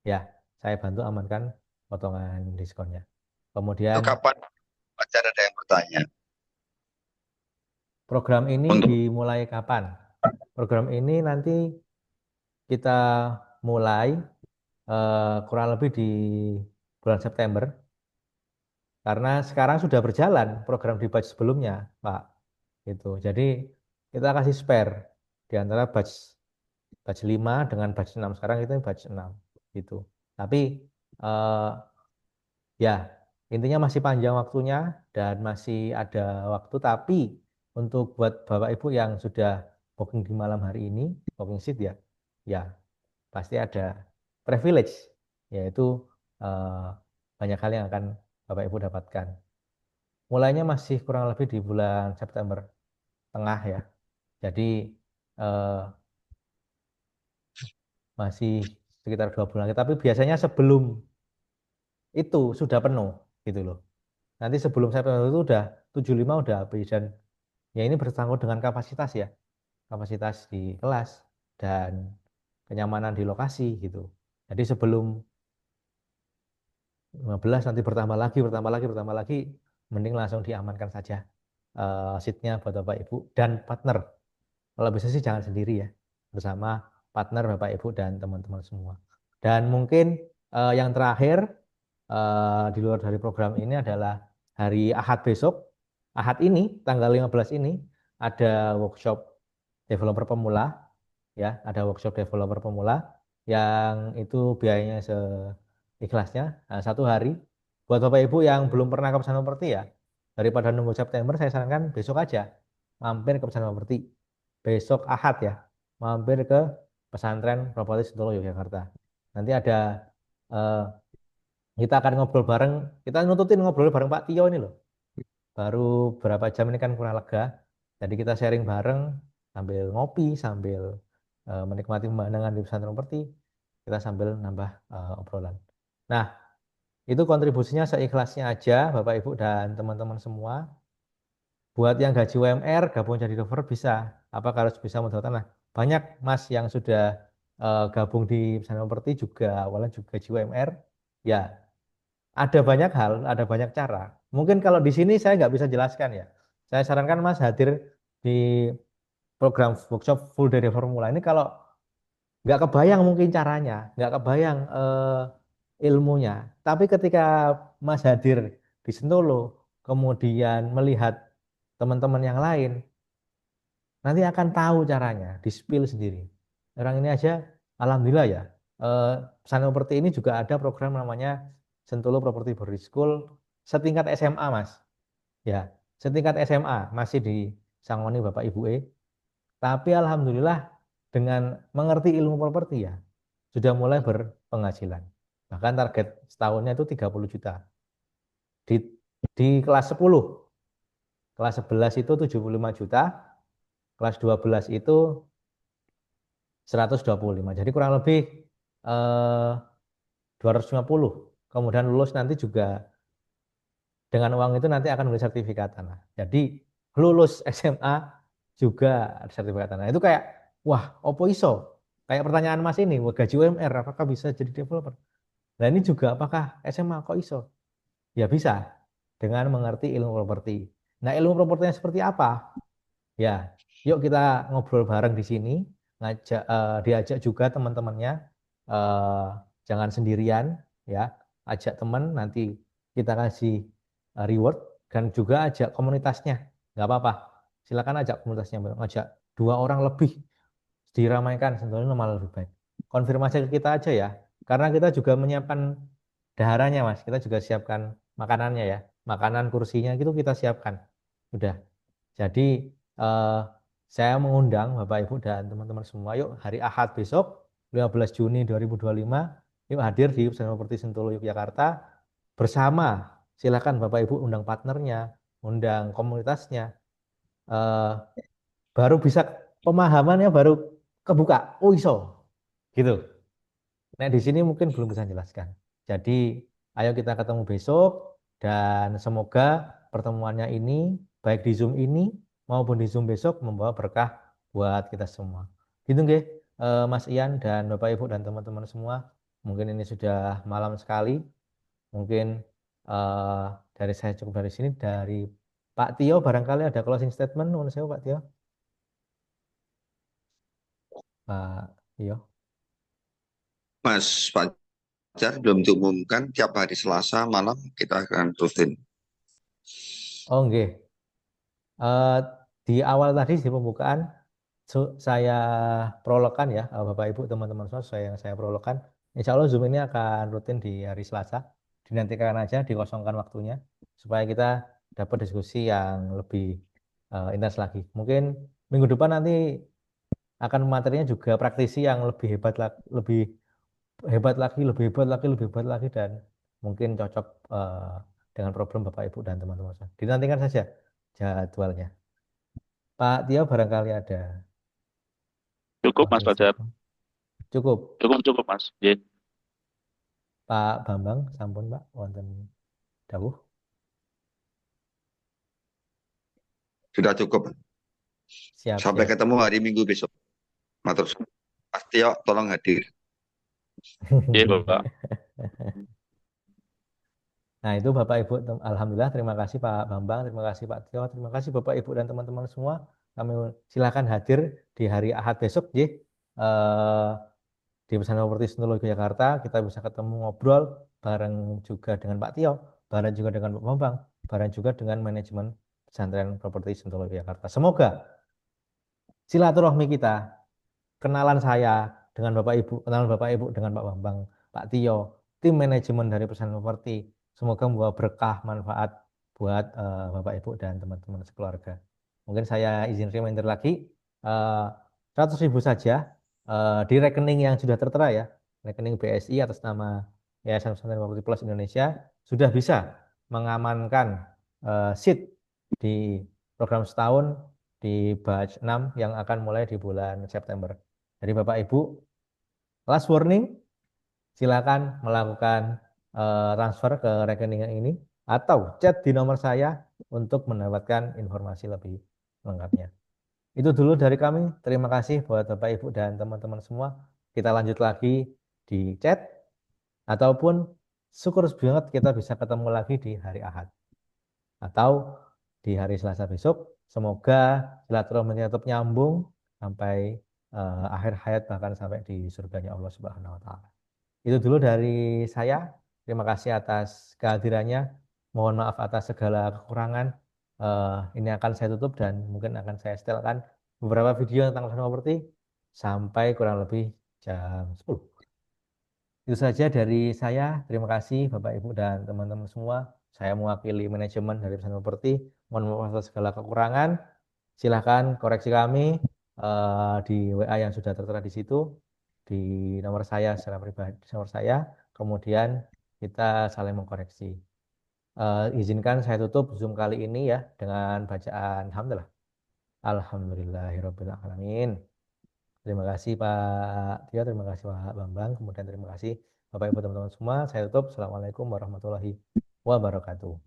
Ya, saya bantu amankan potongan diskonnya. Itu Kemudian kapan pacar ada yang bertanya? program ini Untuk dimulai kapan? Program ini nanti kita mulai kurang lebih di bulan September. Karena sekarang sudah berjalan program di batch sebelumnya, Pak. Gitu. Jadi kita kasih spare di antara batch batch 5 dengan batch 6. Sekarang itu batch 6 gitu. Tapi eh, ya intinya masih panjang waktunya dan masih ada waktu. Tapi untuk buat Bapak Ibu yang sudah booking di malam hari ini, booking seat ya, ya pasti ada privilege, yaitu eh, banyak hal yang akan Bapak Ibu dapatkan. Mulainya masih kurang lebih di bulan September tengah ya. Jadi eh, masih sekitar 2 bulan lagi. Tapi biasanya sebelum itu sudah penuh gitu loh. Nanti sebelum September itu udah 75 udah habis dan ya ini bersangkut dengan kapasitas ya. Kapasitas di kelas dan kenyamanan di lokasi gitu. Jadi sebelum 15 nanti bertambah lagi, mending langsung diamankan saja seatnya buat Bapak Ibu dan partner. Kalau bisa sih jangan sendiri ya, bersama partner Bapak Ibu dan teman-teman semua. Dan mungkin yang terakhir di luar dari program ini adalah hari Ahad besok. Ahad ini, tanggal 15 ini, ada workshop developer pemula, ya, ada workshop developer pemula yang itu biayanya seikhlasnya 1 hari. Buat Bapak Ibu yang belum pernah ke Pesantren Properti ya, daripada nunggu September, saya sarankan besok aja mampir ke Pesantren Properti. Besok Ahad ya, mampir ke Pesantren Properti Sentolo Yogyakarta. Nanti ada eh, kita akan ngobrol bareng, kita nututin ngobrol bareng Pak Tio ini loh. Baru berapa jam ini kan kurang lega. Jadi kita sharing bareng sambil ngopi, sambil menikmati pemandangan di pesantren properti, kita sambil nambah obrolan. Nah, itu kontribusinya seikhlasnya aja Bapak Ibu dan teman-teman semua. Buat yang gaji UMR, gabung jadi developer bisa. Apa harus bisa modal tanah? Banyak Mas yang sudah gabung di pesantren properti juga awalnya juga gaji UMR. Ya, ada banyak hal, ada banyak cara. Mungkin kalau di sini saya nggak bisa jelaskan ya. Saya sarankan Mas hadir di program workshop full dari formula ini kalau nggak kebayang mungkin caranya, nggak kebayang ilmunya. Tapi ketika Mas hadir di Sentolo, kemudian melihat teman-teman yang lain, nanti akan tahu caranya, di-spill sendiri. Orang ini aja, alhamdulillah ya, pesantren properti ini juga ada program namanya Sentolo Property Boarding School setingkat SMA, Mas. Ya, setingkat SMA masih di Sangoni Bapak Ibu E. Tapi alhamdulillah dengan mengerti ilmu properti ya, sudah mulai berpenghasilan. Bahkan target setahunnya itu 30 juta. Di kelas 10, kelas 11 itu 75 juta, kelas 12 itu 125. Jadi kurang lebih eh, 250. Kemudian lulus nanti juga dengan uang itu nanti akan beli sertifikat tanah. Jadi lulus SMA juga ada sertifikat tanah. Itu kayak, wah, opo iso? Kayak pertanyaan Mas ini, wah, gaji UMR, apakah bisa jadi developer? Nah ini juga, apakah SMA kok iso? Ya bisa, dengan mengerti ilmu properti. Nah ilmu propertinya seperti apa? Ya, yuk kita ngobrol bareng di sini, diajak juga teman-temannya, eh, jangan sendirian, ya, ajak teman, nanti kita kasih reward dan juga ajak komunitasnya, nggak apa-apa, silakan ajak komunitasnya, ajak 2 orang lebih, diramaikan, sebetulnya malah lebih baik. Konfirmasi ke kita aja ya, karena kita juga menyiapkan daharannya Mas, kita juga siapkan makanannya ya, makanan kursinya gitu kita siapkan, udah. Jadi eh, saya mengundang Bapak Ibu dan teman-teman semua, yuk hari Ahad besok 15 Juni 2025, yuk hadir di Pesantren Properti Sentolo Yogyakarta bersama. Silakan Bapak Ibu undang partnernya, undang komunitasnya, eh, baru bisa pemahamannya baru kebuka. Oh iso, gitu. Nah di sini mungkin belum bisa jelaskan. Jadi ayo kita ketemu besok dan semoga pertemuannya ini baik di Zoom ini maupun di Zoom besok membawa berkah buat kita semua. Gitu nggih, Mas Ian dan Bapak Ibu dan teman-teman semua. Mungkin ini sudah malam sekali. Mungkin eh, dari saya cukup dari sini. Dari Pak Tio barangkali ada closing statement. Nuwun sewu Pak Tio. Pak Tio. Mas Belajar belum diumumkan, tiap hari Selasa malam kita akan rutin. Oh, nggih. Eh, di awal tadi di pembukaan saya prologkan ya, Bapak Ibu teman-teman semua, yang saya prologkan. Insya Allah Zoom ini akan rutin di hari Selasa. Dinantikan aja, dikosongkan waktunya supaya kita dapat diskusi yang lebih intens lagi. Mungkin minggu depan nanti akan materinya juga praktisi yang lebih hebat lagi, lebih hebat lagi, lebih hebat lagi, lebih hebat lagi, dan mungkin cocok dengan problem Bapak Ibu dan teman-teman semua. Dinantikan saja jadwalnya. Pak Tio barangkali ada Cukup Mas posisi. Fajar. Cukup. Cukup Mas. Nggih. Pak Bambang, sampun Pak, wonten dawuh. Sudah cukup. Siap, Sampai siap. ketemu hari Minggu besok. Matur suwun. Mas Tio, tolong hadir. Nggih, Bapak. Nah, itu Bapak Ibu, Alhamdulillah, terima kasih Pak Bambang, terima kasih Pak Tio, terima kasih Bapak Ibu dan teman-teman semua. Kami silakan hadir di hari Ahad besok, J. Di Pesantren Properti Sentul Yogyakarta. Kita bisa ketemu ngobrol bareng juga dengan Pak Tio, bareng juga dengan Pak Bambang, bareng juga dengan manajemen Pesantren Properti Sentul Yogyakarta. Semoga silaturahmi kita, kenalan saya dengan Bapak Ibu, kenalan Bapak Ibu dengan Pak Bambang, Pak Tio, tim manajemen dari Pesantren Properti, semoga membawa berkah manfaat buat Bapak Ibu dan teman-teman sekeluarga. Mungkin saya izin reminder lagi, 100.000 saja di rekening yang sudah tertera ya, rekening BSI atas nama Yayasan Pesantren Properti Plus Indonesia, sudah bisa mengamankan seat di program setahun di batch 6 yang akan mulai di bulan September. Jadi Bapak Ibu, last warning, silakan melakukan transfer ke rekening yang ini atau chat di nomor saya untuk mendapatkan informasi lebih lengkapnya. Itu dulu dari kami. Terima kasih buat Bapak Ibu dan teman-teman semua. Kita lanjut lagi di chat ataupun syukur banget kita bisa ketemu lagi di hari Ahad atau di hari Selasa besok. Semoga silaturahmi tetap nyambung sampai akhir hayat, bahkan sampai di surganya Allah Subhanahu wa taala. Itu dulu dari saya. Terima kasih atas kehadirannya. Mohon maaf atas segala kekurangan. Ini akan saya tutup dan mungkin akan saya setelkan beberapa video tentang properti sampai kurang lebih jam 10. Itu saja dari saya. Terima kasih Bapak Ibu dan teman-teman semua. Saya mewakili manajemen dari Pesantren Properti. Mohon maaf atas segala kekurangan. Silahkan koreksi kami di WA yang sudah tertera di situ, di nomor saya secara pribadi, nomor saya. Kemudian kita saling mengkoreksi. Izinkan saya tutup Zoom kali ini ya dengan bacaan Alhamdulillah. Alhamdulillahirrahmanirrahim. Terima kasih Pak Tio, terima kasih Pak Bambang, kemudian terima kasih Bapak Ibu teman-teman semua. Saya tutup. Assalamualaikum warahmatullahi wabarakatuh.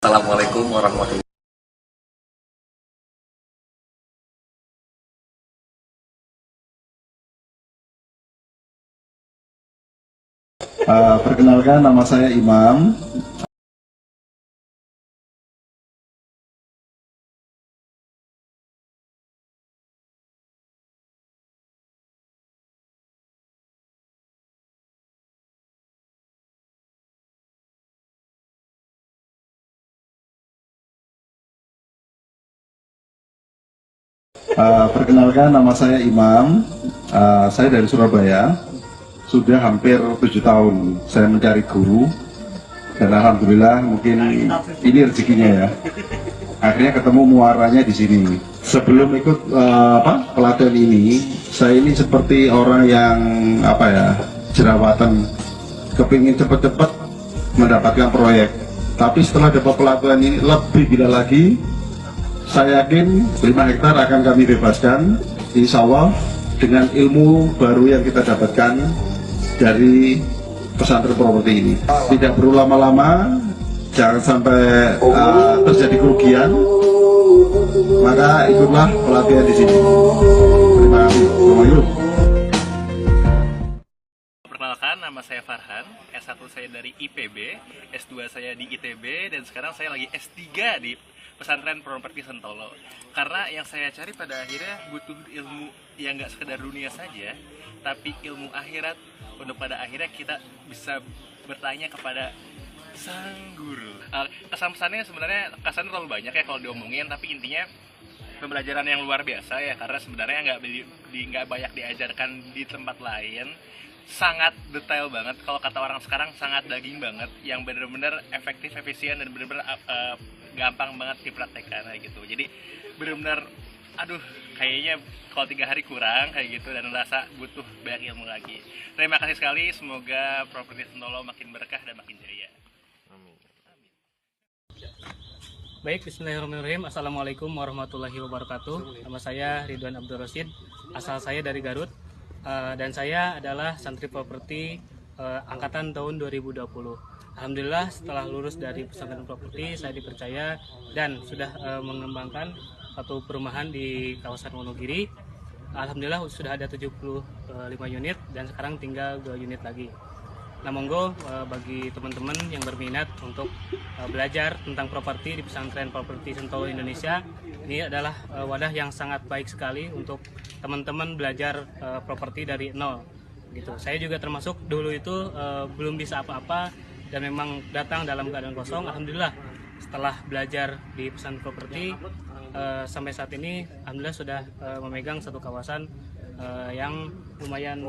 Assalamualaikum warahmatullahi Perkenalkan, nama saya Imam. Perkenalkan, nama saya Imam. Saya dari Surabaya. Sudah hampir 7 tahun saya mencari guru, dan alhamdulillah mungkin ini rezekinya ya. Akhirnya ketemu muaranya di sini. Sebelum ikut pelatihan ini, saya ini seperti orang yang jerawatan, kepingin cepet-cepet mendapatkan proyek. Tapi setelah dapat pelatihan ini lebih gila lagi. Saya yakin 5 hektar akan kami bebaskan, insya Allah, dengan ilmu baru yang kita dapatkan dari pesantren properti ini. Tidak perlu lama-lama, jangan sampai terjadi kerugian, maka ikutlah pelatihan di sini. Terima kasih. Perkenalkan, nama saya Farhan, S1 saya dari IPB, S2 saya di ITB, dan sekarang saya lagi S3 di Pesantren Properti Sentolo. Karena yang saya cari pada akhirnya butuh ilmu yang nggak sekedar dunia saja, tapi ilmu akhirat, untuk pada akhirnya kita bisa bertanya kepada sang guru. Kesan-pesannya sebenarnya kesannya terlalu banyak ya kalau diomongin, tapi intinya pembelajaran yang luar biasa ya, karena sebenarnya nggak banyak diajarkan di tempat lain. Sangat detail banget, kalau kata orang sekarang sangat daging banget, yang benar-benar efektif, efisien, dan benar-benar gampang banget dipraktekkan kayak gitu. Jadi benar-benar kayaknya kalau 3 hari kurang kayak gitu, dan merasa butuh banyak ilmu lagi. Terima kasih sekali, semoga Properti Sentolo makin berkah dan makin jaya. Amin. Baik, bismillahirrahmanirrahim. Assalamualaikum warahmatullahi wabarakatuh. Nama saya Ridwan Abdul Rasid, asal saya dari Garut, dan saya adalah santri properti angkatan tahun 2020. Alhamdulillah, setelah lulus dari pesantren properti, saya dipercaya dan sudah mengembangkan satu perumahan di kawasan Wonogiri. Alhamdulillah sudah ada 75 unit, dan sekarang tinggal 2 unit lagi. Nah, monggo bagi teman-teman yang berminat untuk belajar tentang properti di Pesantren Properti Sentolo Indonesia, ini adalah wadah yang sangat baik sekali untuk teman-teman belajar properti dari nol gitu. Saya juga termasuk dulu itu belum bisa apa-apa dan memang datang dalam keadaan kosong. Alhamdulillah setelah belajar di pesantren properti sampai saat ini alhamdulillah sudah memegang satu kawasan yang lumayan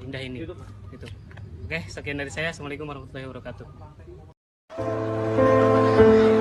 indah ini gitu. Oke, sekian dari saya. Assalamualaikum warahmatullahi wabarakatuh. Yang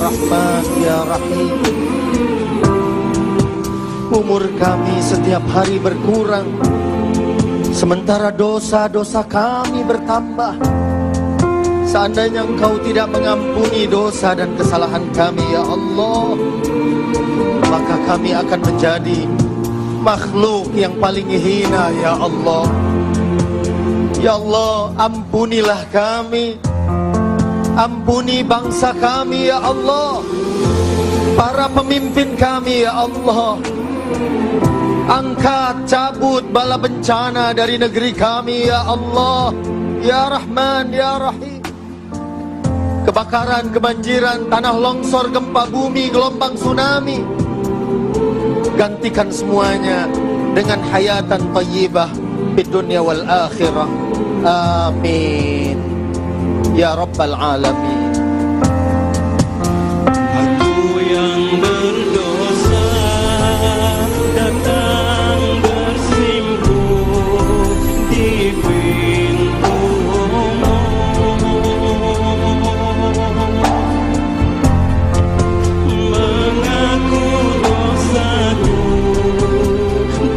Rahman Ya Rahim. Umur kami setiap hari berkurang, sementara dosa-dosa kami bertambah. Seandainya Engkau tidak mengampuni dosa dan kesalahan kami ya Allah, maka kami akan menjadi makhluk yang paling hina ya Allah. Ya Allah, ampunilah kami, ampuni bangsa kami ya Allah, para pemimpin kami ya Allah. Angkat, cabut bala bencana dari negeri kami ya Allah, ya Rahman ya Rahim. Kebakaran, kebanjiran, tanah longsor, gempa bumi, gelombang tsunami, gantikan semuanya dengan hayatan thayyibah di dunia wal akhirah. Amin ya rabbal alamin. Aku yang berdosa datang bersimpuh di pintumu, mengaku dosaku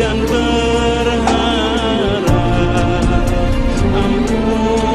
dan berharap ampunanmu.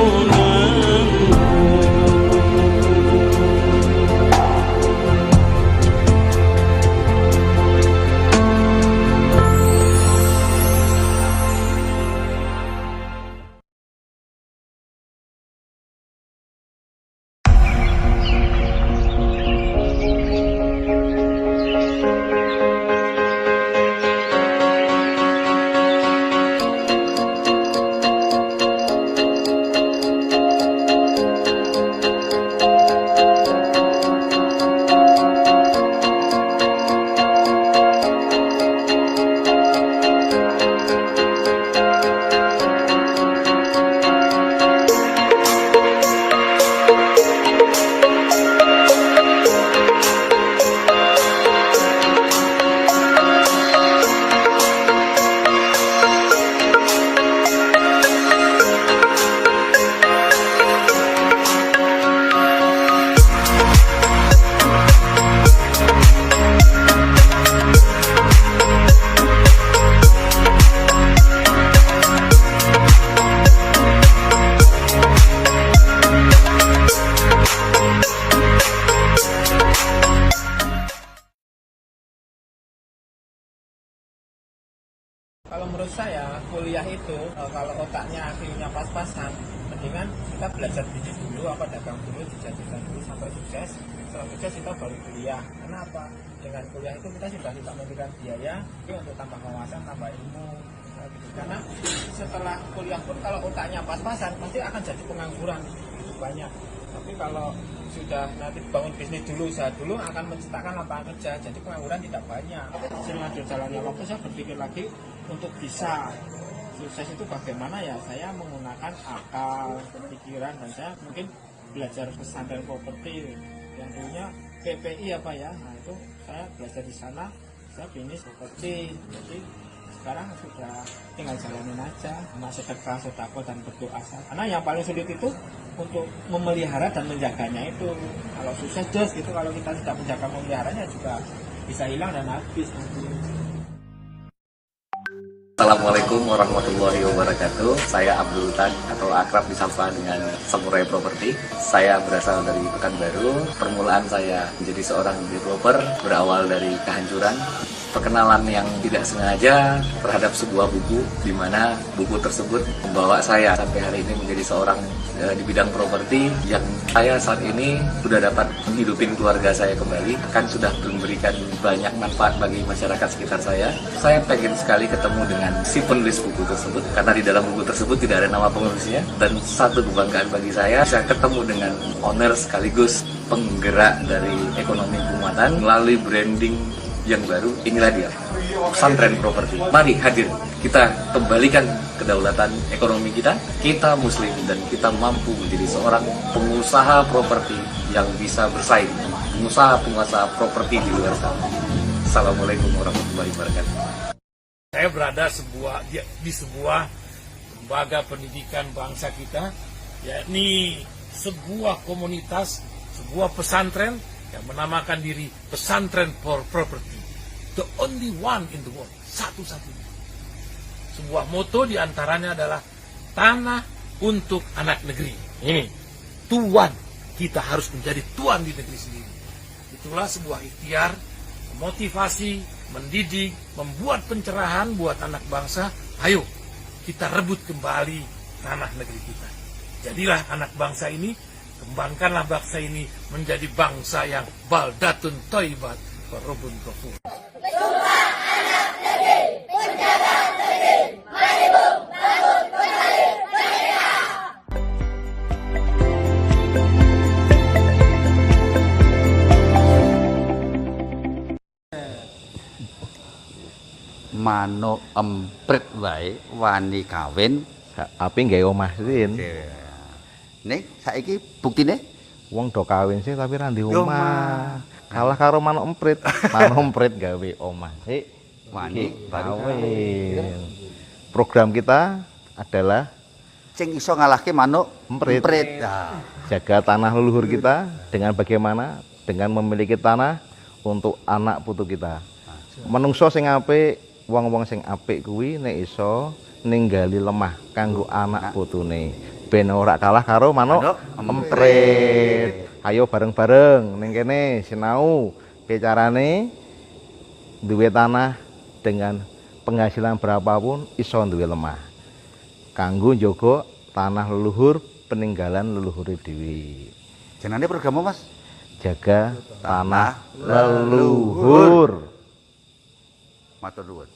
Kalau menurut saya kuliah itu kalau otaknya akhirnya pas-pasan, mendingan kita belajar bisnis dulu, apa dagang dulu, dijadikan dulu sampai sukses. Setelah sukses kita baru kuliah. Kenapa? Dengan kuliah itu kita sudah tidak memberikan biaya untuk tambah wawasan, tambah ilmu. Gitu. Karena setelah kuliah pun kalau otaknya pas-pasan pasti akan jadi pengangguran banyak. Tapi kalau sudah nanti bangun bisnis dulu, usaha dulu, akan menciptakan lapangan kerja, jadi pengangguran tidak banyak. Dengan berjalannya waktu saya berpikir lagi untuk bisa sukses itu bagaimana ya, saya menggunakan akal, pikiran, dan saya mungkin belajar pesantren properti yang dulunya PPI apa ya, nah itu saya belajar di sana, saya bisnis properti. Jadi sekarang sudah tinggal jalanin aja, sedekah, sedekah dan berdoa. Karena yang paling sulit itu untuk memelihara dan menjaganya itu. Kalau sukses just gitu, kalau kita tidak menjaga memeliharanya juga bisa hilang dan habis nanti. Assalamualaikum warahmatullahi wabarakatuh. Saya Abdul Tan atau akrab disapa dengan Samurai Property. Saya berasal dari Pekanbaru. Permulaan saya menjadi seorang developer berawal dari kehancuran. Perkenalan yang tidak sengaja terhadap sebuah buku, di mana buku tersebut membawa saya sampai hari ini menjadi seorang di bidang properti yang saya saat ini sudah dapat menghidupin keluarga saya kembali, kan sudah memberikan banyak manfaat bagi masyarakat sekitar saya. Saya pengen sekali ketemu dengan si penulis buku tersebut, karena di dalam buku tersebut tidak ada nama penulisnya, dan satu kebanggaan bagi saya bisa ketemu dengan owner sekaligus penggerak dari ekonomi Kumatan melalui branding yang baru. Inilah dia, Pesantren Properti. Mari hadir, kita kembalikan kedaulatan ekonomi kita, kita muslim, dan kita mampu menjadi seorang pengusaha properti yang bisa bersaing dengan pengusaha-pengusaha properti di luar sana. Assalamualaikum warahmatullahi wabarakatuh. Saya berada di sebuah lembaga pendidikan bangsa kita, yakni sebuah komunitas, sebuah pesantren yang menamakan diri Pesantren for Property, the only one in the world, satu-satunya. Sebuah moto diantaranya adalah tanah untuk anak negeri. Ini tuan, kita harus menjadi tuan di negeri sendiri. Itulah sebuah ikhtiar, motivasi, mendidik, membuat pencerahan buat anak bangsa. Ayo kita rebut kembali tanah negeri kita. Jadilah anak bangsa ini, kembangkanlah bangsa ini menjadi bangsa yang baldatun thayyibat wa rabbun ghafur. Manuk emprit wae wani kawin Tapi nggak omah sin. ning saiki buktine Wong do kawin sih tapi ra ndek omah. Kalah karo manuk emprit. Manuk emprit gawe omah sih. wani baru Kawin. Program kita adalah sing iso ngalahke manuk emprit. Nah, Jaga tanah leluhur kita dengan bagaimana? Dengan memiliki tanah untuk anak putu kita. Menungso sing apik, wong-wong sing apik kuwi nek iso ninggali lemah kanggo anak putune. Ben ora kalah karo manuk emprit. Ayo bareng-bareng ning kene sinau piye carane duwe tanah dengan penghasilan berapapun iso duwe lemah. Kanggo njaga tanah leluhur peninggalan leluhur dhewe. jenenge programmu Mas? Jaga tanah leluhur. Matur nuwun.